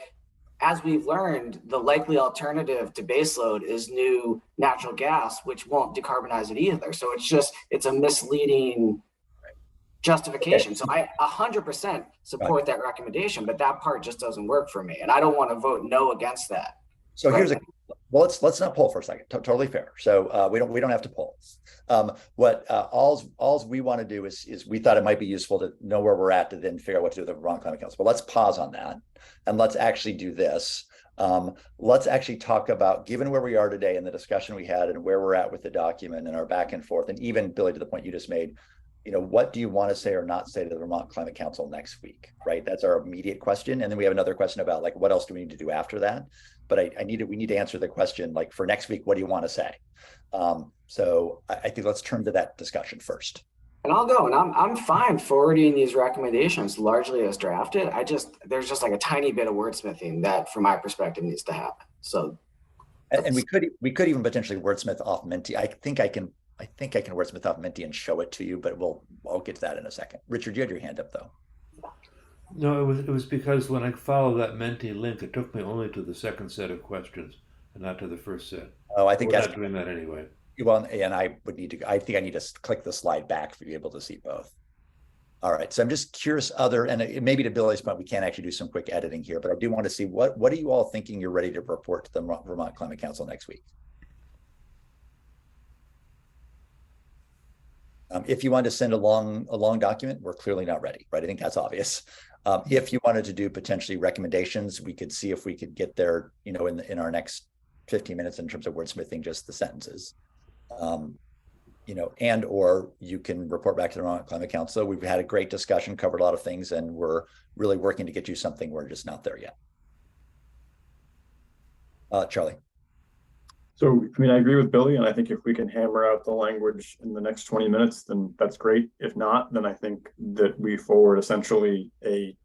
as we've learned, the likely alternative to baseload is new natural gas, which won't decarbonize it either. So it's a misleading justification. So I 100% support that recommendation, but that part just doesn't work for me. And I don't want to vote no against that. So here's let's not poll for a second. Totally fair. So we don't have to poll. All we want to do is we thought it might be useful to know where we're at to then figure out what to do with the Vermont Climate Council. But let's pause on that and let's actually do this. Let's actually talk about, given where we are today and the discussion we had and where we're at with the document and our back and forth, and even Billy, to the point you just made, what do you want to say or not say to the Vermont Climate Council next week, right? That's our immediate question. And then we have another question about what else do we need to do after that? But we need to answer the question, for next week, what do you want to say? So I think let's turn to that discussion first. And I'll go, and I'm fine forwarding these recommendations largely as drafted. There's just a tiny bit of wordsmithing that, from my perspective, needs to happen. So, and we could even potentially wordsmith off Menti. I think I can wordsmith off Menti and show it to you, but I'll get to that in a second. Richard, you had your hand up though. No, it was because when I followed that Menti link, it took me only to the second set of questions and not to the first set. Oh, I think we're that's not doing that anyway. Well, and I think I need to click the slide back for you to be able to see both. All right, so I'm just curious and maybe to Billy's point, we can't actually do some quick editing here, but I do want to see what are you all thinking you're ready to report to the Vermont Climate Council next week? If you want to send a long document, we're clearly not ready, right? I think that's obvious. If you wanted to do potentially recommendations, we could see if we could get there, in our next 15 minutes in terms of wordsmithing just the sentences. And or you can report back to the Vermont Climate Council. We've had a great discussion, covered a lot of things, and we're really working to get you something. We're just not there yet. Charlie. So, I agree with Billy, and I think if we can hammer out the language in the next 20 minutes, then that's great. If not, then I think that we forward essentially a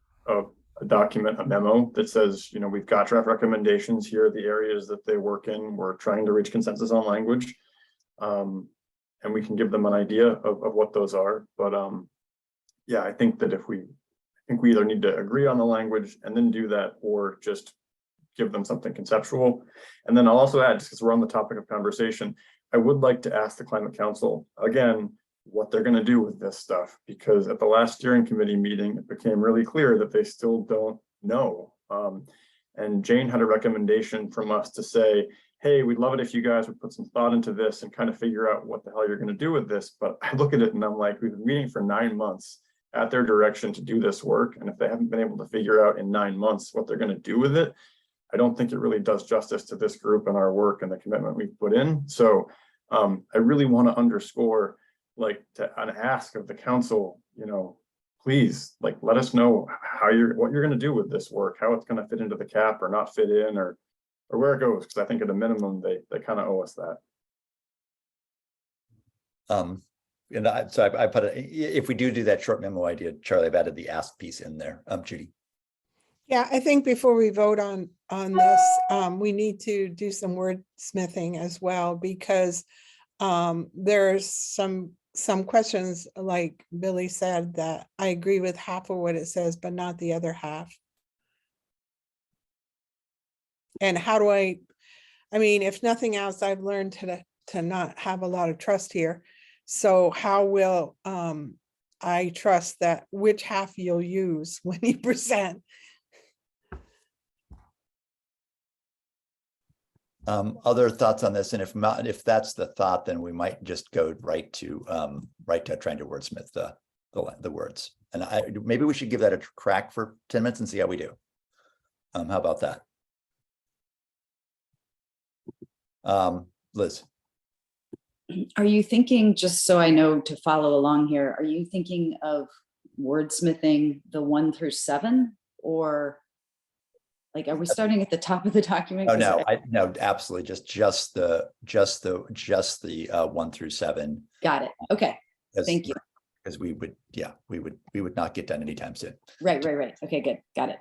document, a memo that says, we've got draft recommendations. Here are the areas that they work in. We're trying to reach consensus on language. And we can give them an idea of what those are. But yeah, I think that we either need to agree on the language and then do that, or just give them something conceptual. And then I'll also add, just because we're on the topic of conversation, I would like to ask the Climate Council again what they're going to do with this stuff, because at the last steering committee meeting, it became really clear that they still don't know. And Jane had a recommendation from us to say, hey, we'd love it if you guys would put some thought into this and kind of figure out what the hell you're going to do with this. But I look at it and I'm like, we've been meeting for 9 months at their direction to do this work. And if they haven't been able to figure out in 9 months what they're going to do with it, I don't think it really does justice to this group and our work and the commitment we've put in. So I really want to underscore, like, an ask of the council, please, like, let us know what you're going to do with this work, how it's going to fit into the cap or not fit in, or where it goes, because I think at a minimum they kind of owe us that. And I put if we do that short memo idea, Charlie, I've added the ask piece in there. Judy. Yeah, I think before we vote on this, we need to do some wordsmithing as well, because there's some questions, like Billy said, that I agree with half of what it says, but not the other half. And how do I mean, if nothing else, I've learned to not have a lot of trust here. So how will I trust that which half you'll use when you present? Other thoughts on this, and if that's the thought, then we might just go right to trying to wordsmith the words. And maybe we should give that a crack for 10 minutes and see how we do. How about that? Liz. Are you thinking, just so I know to follow along here, are you thinking of wordsmithing the 1 through 7, or like, are we starting at the top of the document? Oh no, no, absolutely. Just the 1 through 7. Got it. Okay. Thank you. Because we would not get done anytime soon. Right. Okay, good. Got it.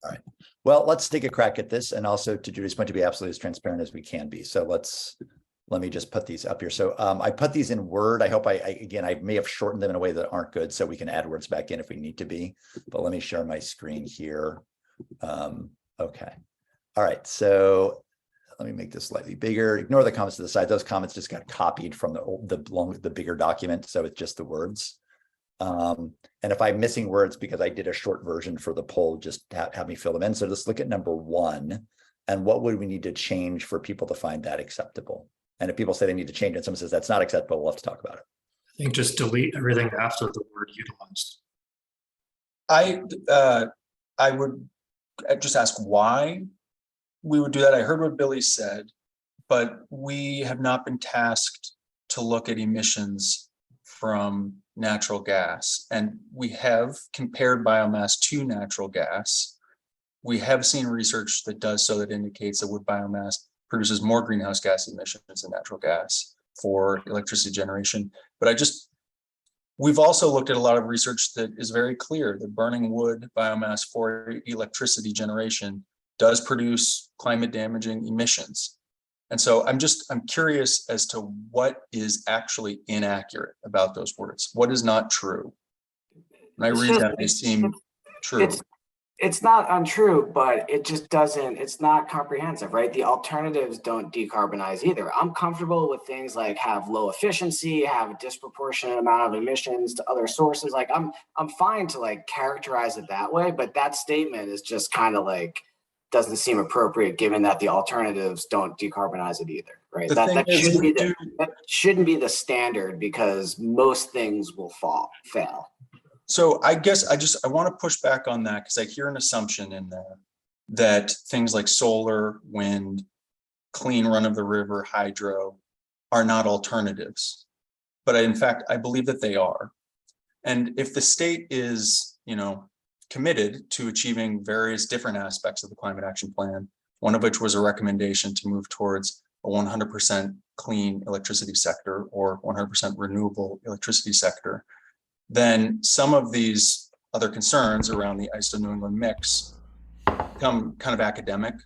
All right. Well, let's take a crack at this, and also, to Judy's point, to be absolutely as transparent as we can be. So let me just put these up here. So I put these in Word. I hope I may have shortened them in a way that aren't good, so we can add words back in if we need to be. But let me share my screen here. Okay. All right. So let me make this slightly bigger. Ignore the comments to the side. Those comments just got copied from the bigger document. So it's just the words. And if I'm missing words because I did a short version for the poll, just have me fill them in. So let's look at number 1. And what would we need to change for people to find that acceptable? And if people say they need to change it, someone says that's not acceptable, we'll have to talk about it. I think just delete everything after the word utilized. I would just ask why we would do that. I heard what Billy said, but we have not been tasked to look at emissions from natural gas. And we have compared biomass to natural gas. We have seen research that does so, that indicates that wood biomass produces more greenhouse gas emissions than natural gas for electricity generation. But we've also looked at a lot of research that is very clear that burning wood biomass for electricity generation does produce climate damaging emissions. And so I'm curious as to what is actually inaccurate about those words. What is not true? When I read them, they seem true. It's not untrue, but it just doesn't, it's not comprehensive, right? The alternatives don't decarbonize either. I'm comfortable with things like have low efficiency, have a disproportionate amount of emissions to other sources. Like I'm fine to like characterize it that way, but that statement is just kind of like, doesn't seem appropriate given that the alternatives don't decarbonize it either, right? That shouldn't be the standard, because most things will fail. So I guess I want to push back on that, because I hear an assumption in there that things like solar, wind, clean run of the river, hydro are not alternatives. But in fact, I believe that they are. And if the state is, committed to achieving various different aspects of the climate action plan, one of which was a recommendation to move towards a 100% clean electricity sector or 100% renewable electricity sector, then some of these other concerns around the ISO New England mix become kind of academic.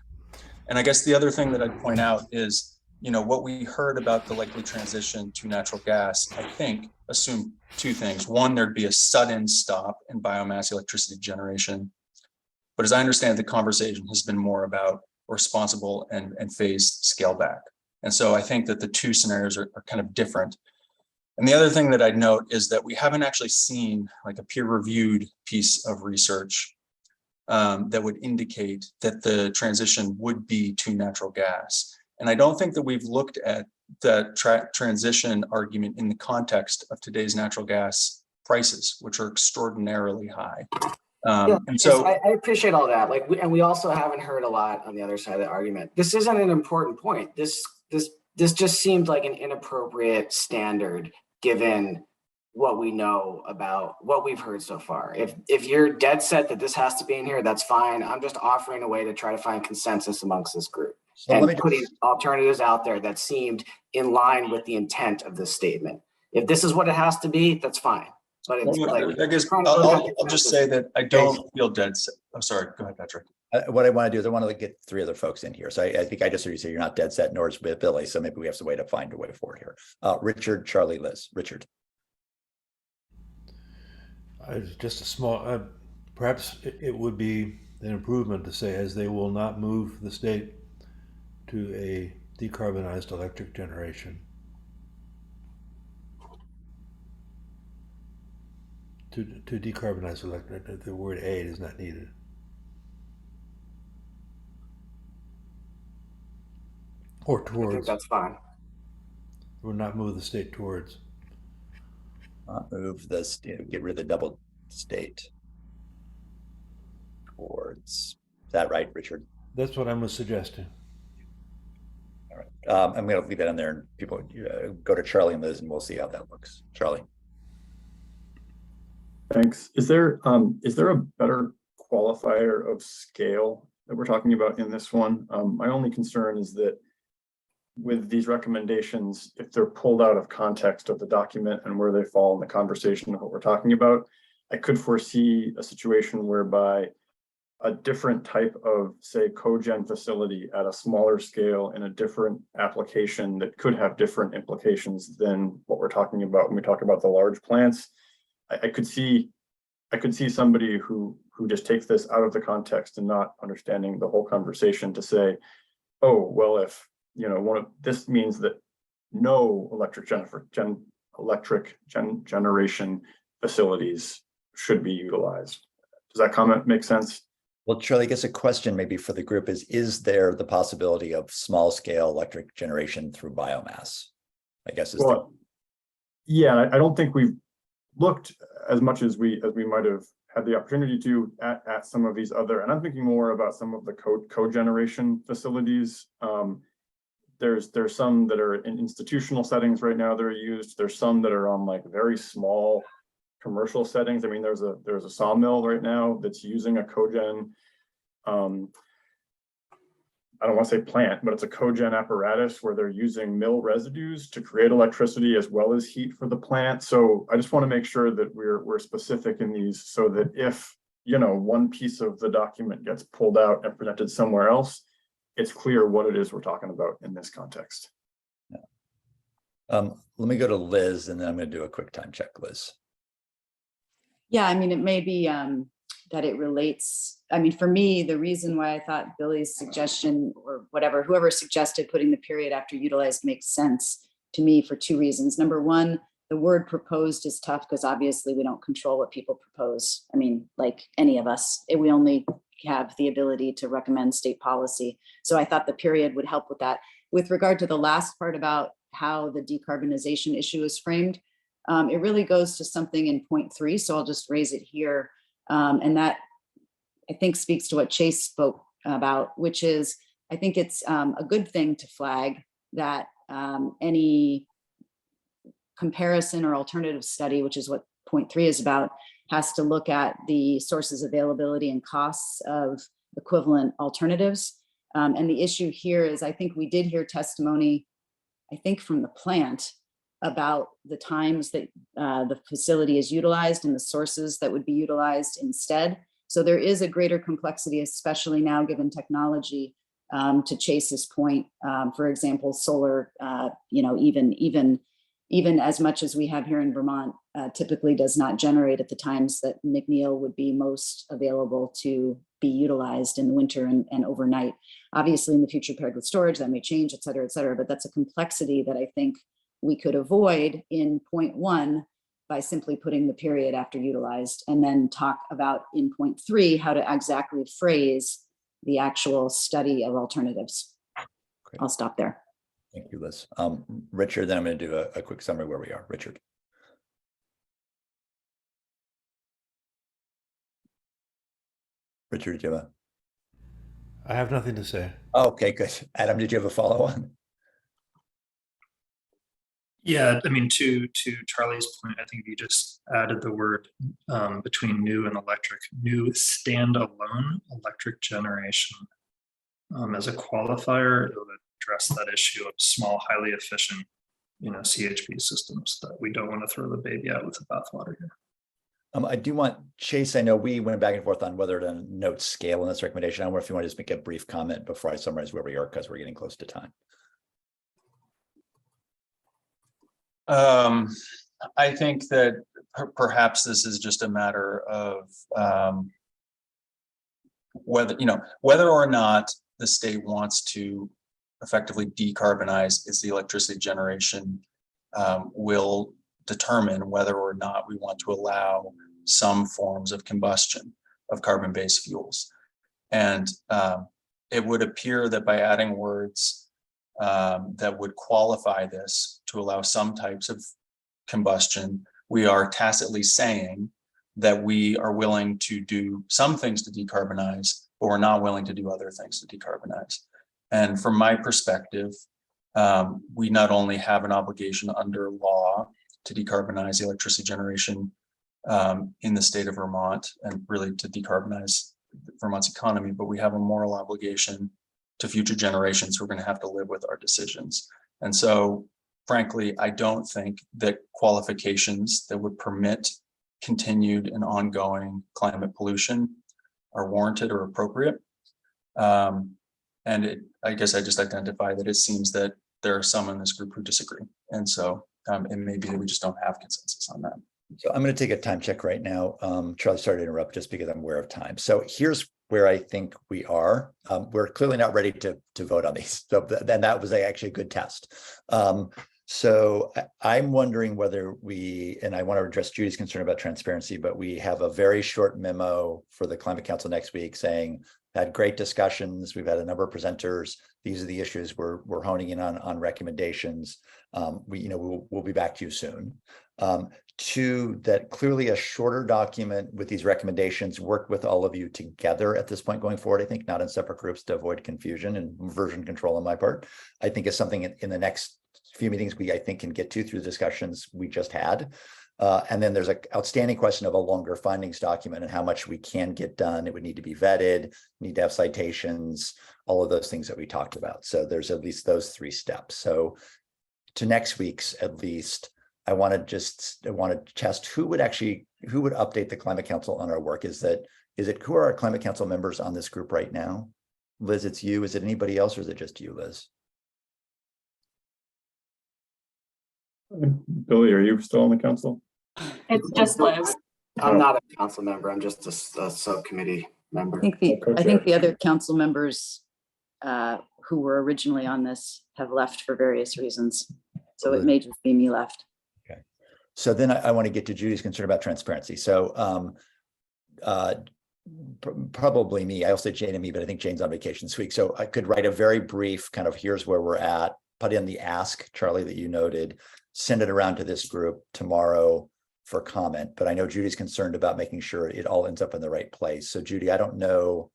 And I guess the other thing that I'd point out is, what we heard about the likely transition to natural gas, I think, assumed 2 things. One, there'd be a sudden stop in biomass electricity generation. But as I understand, the conversation has been more about responsible and phased scale back. And so I think that the 2 scenarios are kind of different. And the other thing that I'd note is that we haven't actually seen like a peer-reviewed piece of research that would indicate that the transition would be to natural gas. And I don't think that we've looked at the transition argument in the context of today's natural gas prices, which are extraordinarily high. Yeah, And yes, so I appreciate all that. Like, and we also haven't heard a lot on the other side of the argument. This isn't an important point. This just seemed like an inappropriate standard given what we know about what we've heard so far. If you're dead set that this has to be in here, that's fine. I'm just offering a way to try to find consensus amongst this group So and let me putting alternatives out there that seemed in line with the intent of this statement. If this is what it has to be, that's fine. But it's like, I guess trying to look at the I'll just consensus. say that I don't feel dead set. I'm sorry, go ahead, Patrick. What I want to do is I want to get three other folks in here. So I think I just heard you say you're not dead set, nor is Billy. So maybe we have to way to find a way forward here. Richard, Charlie, Liz. Richard. Just a small, perhaps it would be an improvement to say, as they will not move the state to a decarbonized electric generation. To decarbonize electric, the word "aid" is not needed. Or I think towards. that's fine. Will not move the state towards. Move this, get rid of the double state towards. Is that right, Richard? That's what I'm suggesting. All right. I'm going to leave that in there, and people go to Charlie and Liz, and we'll see how that looks. Charlie. Thanks. Is there a better qualifier of scale that we're talking about in this one? My only concern is that with these recommendations, if they're pulled out of context of the document and where they fall in the conversation of what we're talking about, I could foresee a situation whereby a different type of, say, cogen facility at a smaller scale in a different application that could have different implications than what we're talking about when we talk about the large plants. I could see somebody who just takes this out of the context and not understanding the whole conversation to say, oh, well, if this means that no electric generation facilities should be utilized. Does that comment make sense? Well, Charlie, I guess a question maybe for the group is there the possibility of small scale electric generation through biomass? I guess is yeah, I don't think we've looked as much as we might have had the opportunity to at some of these other, and I'm thinking more about some of the cogeneration facilities. There's some that are in institutional settings right now that are used. There's some that are on like very small commercial settings. I mean, there's a sawmill right now that's using a cogen. I don't want to say plant, but it's a cogen apparatus where they're using mill residues to create electricity as well as heat for the plant. So I just want to make sure that we're specific in these so that if, one piece of the document gets pulled out and presented somewhere else, it's clear what it is we're talking about in this context. Let me go to Liz, and then I'm going to do a quick time check, Liz. Yeah, I mean, it may be that it relates. I mean, for me, the reason why I thought Billy's suggestion or whoever suggested putting the period after utilized makes sense to me for two reasons. Number one, the word proposed is tough because obviously we don't control what people propose. I mean, like any of us, we only have the ability to recommend state policy. So I thought the period would help with that. With regard to the last part about how the decarbonization issue is framed, it really goes to something in point 3. So I'll just raise it here. And that I think speaks to what Chase spoke about, which is, I think it's a good thing to flag that any comparison or alternative study, which is what point 3 is about, has to look at the sources, availability, and costs of equivalent alternatives. And the issue here is, I think we did hear testimony, I think from the plant, about the times that the facility is utilized and the sources that would be utilized instead. So there is a greater complexity, especially now given technology, to Chase's point. For example, solar, even as much as we have here in Vermont, typically does not generate at the times that McNeil would be most available to be utilized in the winter and overnight. Obviously, in the future paired with storage, that may change, et cetera, but that's a complexity that I think we could avoid in point 1 by simply putting the period after utilized, and then talk about in point 3 how to exactly phrase the actual study of alternatives. Great. I'll stop there. Thank you, Liz. Richard, then I'm going to do a quick summary where we are. Richard. Richard, did you have I have nothing to say. okay, good. Adam, did you have a follow-on? Yeah, I mean, to Charlie's point, I think you just added the word between new and electric, new standalone electric generation as a qualifier. It would address that issue of small, highly efficient, CHP systems that we don't want to throw the baby out with the bathwater here. I do want, Chase, I know we went back and forth on whether to note scale in this recommendation. I wonder if you want to just make a brief comment before I summarize where we are, because we're getting close to time. I think that perhaps this is just a matter of whether or not the state wants to effectively decarbonize its electricity generation will determine whether or not we want to allow some forms of combustion of carbon-based fuels. And it would appear that by adding words that would qualify this to allow some types of combustion, we are tacitly saying that we are willing to do some things to decarbonize, but we're not willing to do other things to decarbonize. And from my perspective, we not only have an obligation under law to decarbonize electricity generation in the state of Vermont and really to decarbonize Vermont's economy, but we have a moral obligation to future generations who are going to have to live with our decisions. And so, frankly, I don't think that qualifications that would permit continued and ongoing climate pollution are warranted or appropriate. I guess I just identify that it seems that there are some in this group who disagree. And so it may be that we just don't have consensus on that. So I'm going to take a time check right now. Charlie, sorry to interrupt just because I'm aware of time. So here's where I think we are. We're clearly not ready to vote on these. So then that was actually a good test. So I'm wondering whether and I want to address Judy's concern about transparency, but we have a very short memo for the Climate Council next week saying, had great discussions. We've had a number of presenters. These are the issues we're honing in on recommendations. We'll be back to you soon. Two, that clearly a shorter document with these recommendations worked with all of you together at this point going forward, I think, not in separate groups to avoid confusion and version control on my part. I think is something in the next few meetings I think can get to through the discussions we just had. And then there's an outstanding question of a longer findings document and how much we can get done. It would need to be vetted, need to have citations, all of those things that we talked about. So there's at least those three steps. So to next week's, at least, I want to test who would update the Climate Council on our work. Who are our Climate Council members on this group right now? Liz, it's you. Is it anybody else or is it just you, Liz? Billy, are you still on the council? It's just Liz. I'm not a council member. I'm just a subcommittee member. I think the other council members who were originally on this have left for various reasons. So it may just be me left. Okay. So then I want to get to Judy's concern about transparency. So probably me. I also said Jane and me, but I think Jane's on vacation this week. So I could write a very brief kind of here's where we're at, put in the ask, Charlie, that you noted, send it around to this group tomorrow for comment. But I know Judy's concerned about making sure it all ends up in the right place. So Judy, I don't know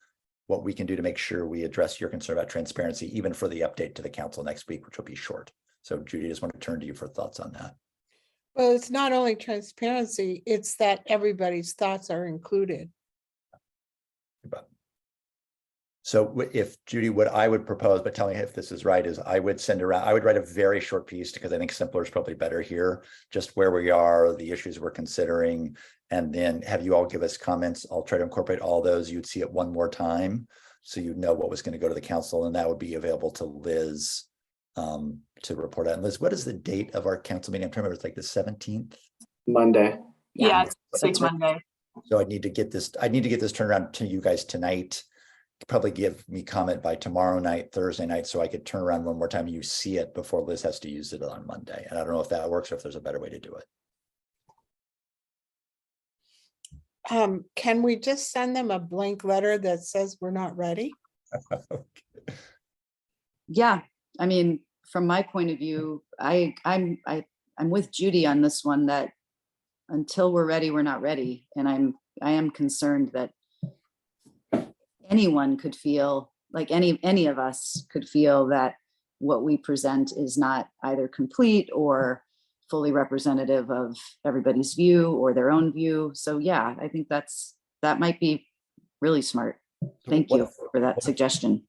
what we can do to make sure we address your concern about transparency, even for the update to the council next week, which will be short. So Judy, I just want to turn to you for thoughts on that. Well, it's not only transparency, it's that everybody's thoughts are included. So if Judy, what I would propose, but tell me if this is right, is I would write a very short piece because I think simpler is probably better here, just where we are, the issues we're considering, and then have you all give us comments. I'll try to incorporate all those. You'd see it one more time so you'd know what was going to go to the council, and that would be available to Liz to report on. Liz, what is the date of our council meeting? I'm trying to remember, it's like the 17th? Monday. Yeah, it's Monday. So I need to get this turned around to you guys tonight. Probably give me comment by tomorrow night, Thursday night, so I could turn around one more time and you see it before Liz has to use it on Monday. And I don't know if that works or if there's a better way to do it. Can we just send them a blank letter that says we're not ready? Okay. Yeah, I mean, from my point of view, I'm with Judy on this one, that until we're ready, we're not ready. And I am concerned that anyone could feel, like any of us could feel that what we present is not either complete or fully representative of everybody's view or their own view. So yeah, I think that might be really smart. Thank you for that suggestion.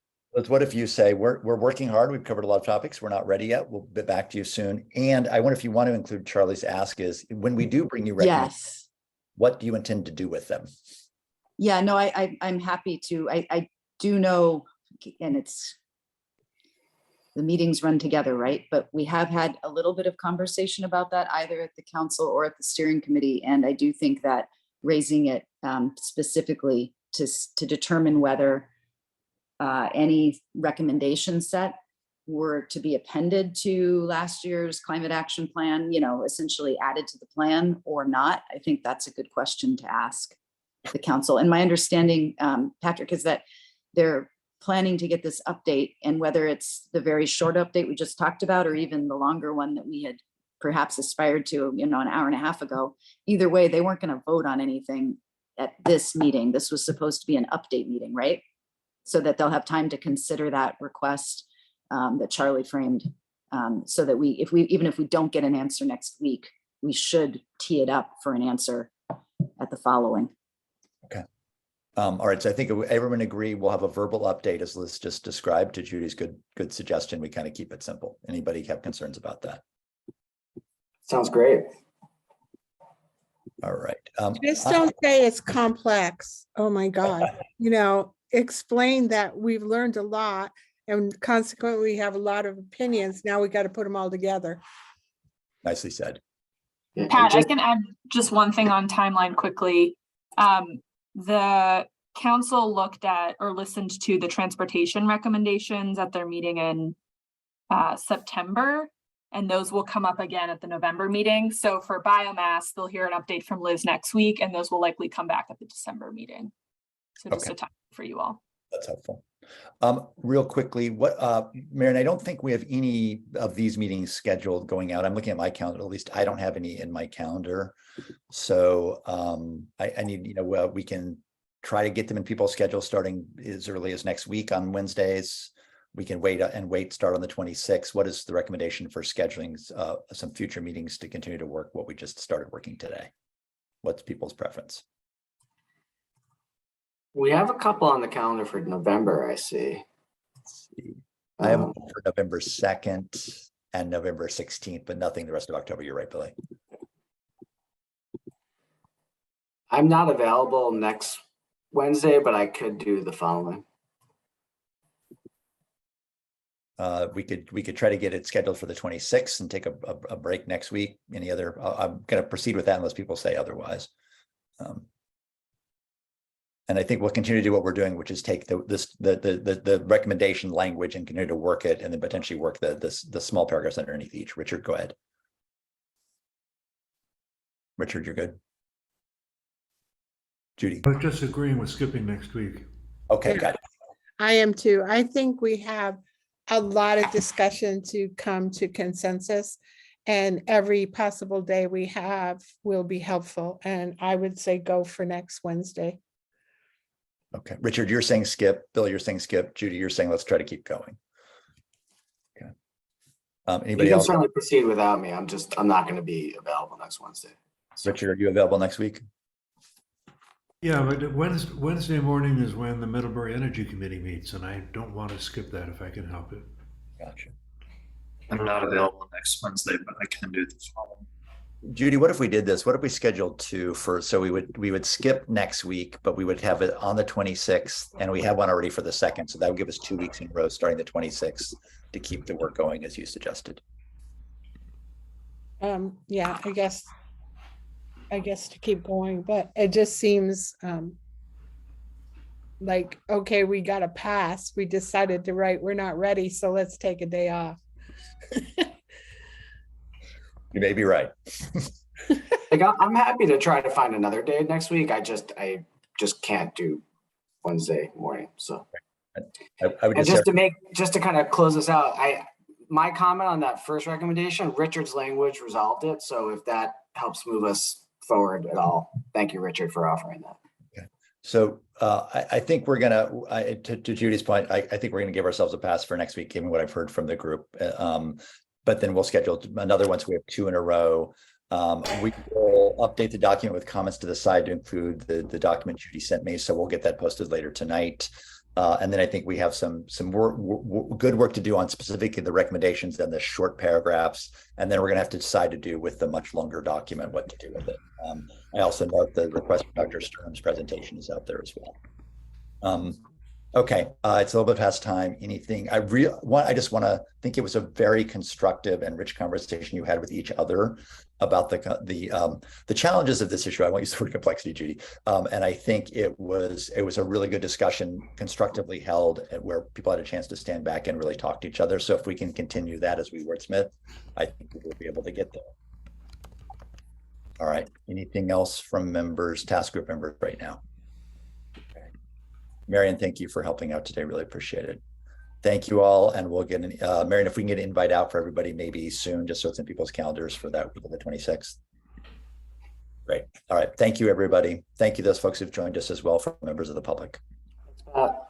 What if you say, we're working hard, we've covered a lot of topics, we're not ready yet, we'll be back to you soon. And I wonder if you want to include Charlie's ask is, when we do bring you recommendations, Yes. what do you intend to do with them? Yeah, no, I'm happy to. I do know, and it's, the meetings run together, right? But we have had a little bit of conversation about that either at the council or at the steering committee. And I do think that raising it specifically to determine whether any recommendation set were to be appended to last year's climate action plan, you know, essentially added to the plan or not, I think that's a good question to ask the council. And my understanding, Patrick, is that they're planning to get this update, and whether it's the very short update we just talked about or even the longer one that we had perhaps aspired to, you know, an hour and a half ago, either way, they weren't going to vote on anything at this meeting. This was supposed to be an update meeting, right? So that they'll have time to consider that request that Charlie framed, so that even if we don't get an answer next week, we should tee it up for an answer at the following. Okay. All right, so I think everyone agree we'll have a verbal update as Liz just described. To Judy's good suggestion, we kind of keep it simple. Anybody have concerns about that? Sounds great. All right. Just don't say it's complex. Oh my God. You know, explain that we've learned a lot and consequently we have a lot of opinions. Now we got to put them all together. Nicely said. Pat, I can add just one thing on timeline quickly. The council looked at or listened to the transportation recommendations at their meeting in September, and those will come up again at the November meeting. So for biomass, they'll hear an update from Liz next week, and those will likely come back at the December meeting. So just a time for you all. That's helpful. Real quickly, Marion, I don't think we have any of these meetings scheduled going out. I'm looking at my calendar, at least I don't have any in my calendar. So I need, you know, we can try to get them in people's schedules starting as early as next week on Wednesdays. We can wait, start on the 26th. What is the recommendation for scheduling some future meetings to continue to work what we just started working today? What's people's preference? We have a couple on the calendar for November, I see. Let's see. I have one for November 2nd and November 16th, but nothing the rest of October. You're right, Billy. I'm not available next Wednesday, but I could do the following. We could try to get it scheduled for the 26th and take a break next week. Any other? I'm going to proceed with that unless people say otherwise. And I think we'll continue to do what we're doing, which is take the recommendation language and continue to work it, and then potentially work the small paragraphs underneath each. Richard, go ahead. Richard, you're good. Judy. I'm just agreeing with skipping next week. Okay, got it. I am too. I think we have a lot of discussion to come to consensus, and every possible day we have will be helpful. And I would say go for next Wednesday. Okay, Richard, you're saying skip. Bill, you're saying skip. Judy, you're saying let's try to keep going. Okay. Anybody You can else? certainly proceed without me. I'm not going to be available next Wednesday. Richard, are you available next week? Yeah, but Wednesday morning is when the Middlebury Energy Committee meets, and I don't want to skip that if I can help it. Gotcha. I'm not available next Wednesday, but I can do the following. Judy, what if we did this? What if we scheduled so we would skip next week, but we would have it on the 26th, and we have one already for the 2nd. So that would give us 2 weeks in a row starting the 26th to keep the work going as you suggested. Yeah, I guess to keep going, but it just seems like, okay, we got to pass. We decided to write, we're not ready, so let's take a day off. You may be right. I'm happy to try to find another day next week. I just can't do Wednesday morning. So I would just to kind of close this out, my comment on that first recommendation, Richard's language resolved it. So if that helps move us forward at all, thank you, Richard, for offering that. So I think we're gonna, to Judy's point, I think we're gonna give ourselves a pass for next week, given what I've heard from the group. But then we'll schedule another one, so we have 2 in a row. We will update the document with comments to the side to include the document Judy sent me, so we'll get that posted later tonight. And then I think we have some good work to do on specifically the recommendations and the short paragraphs. And then we're going to have to decide to do with the much longer document what to do with it. I also note the request for Dr. Sturm's presentation is out there as well. Okay, it's a little bit past time. Anything I just want to think it was a very constructive and rich conversation you had with each other about the challenges of this issue. I won't use the word complexity, Judy. And I think it was a really good discussion, constructively held, where people had a chance to stand back and really talk to each other. So if we can continue that as we wordsmith, I think we will be able to get there. All right. Anything else from members, task group members right now? Marion, thank you for helping out today. Really appreciate it. Thank you all. And we'll get Marion, if we can get an invite out for everybody, maybe soon, just so it's in people's calendars for that week of the 26th. Great. All right. Thank you, everybody. Thank you, those folks who've joined us as well, for members of the public. Thanks, Pat.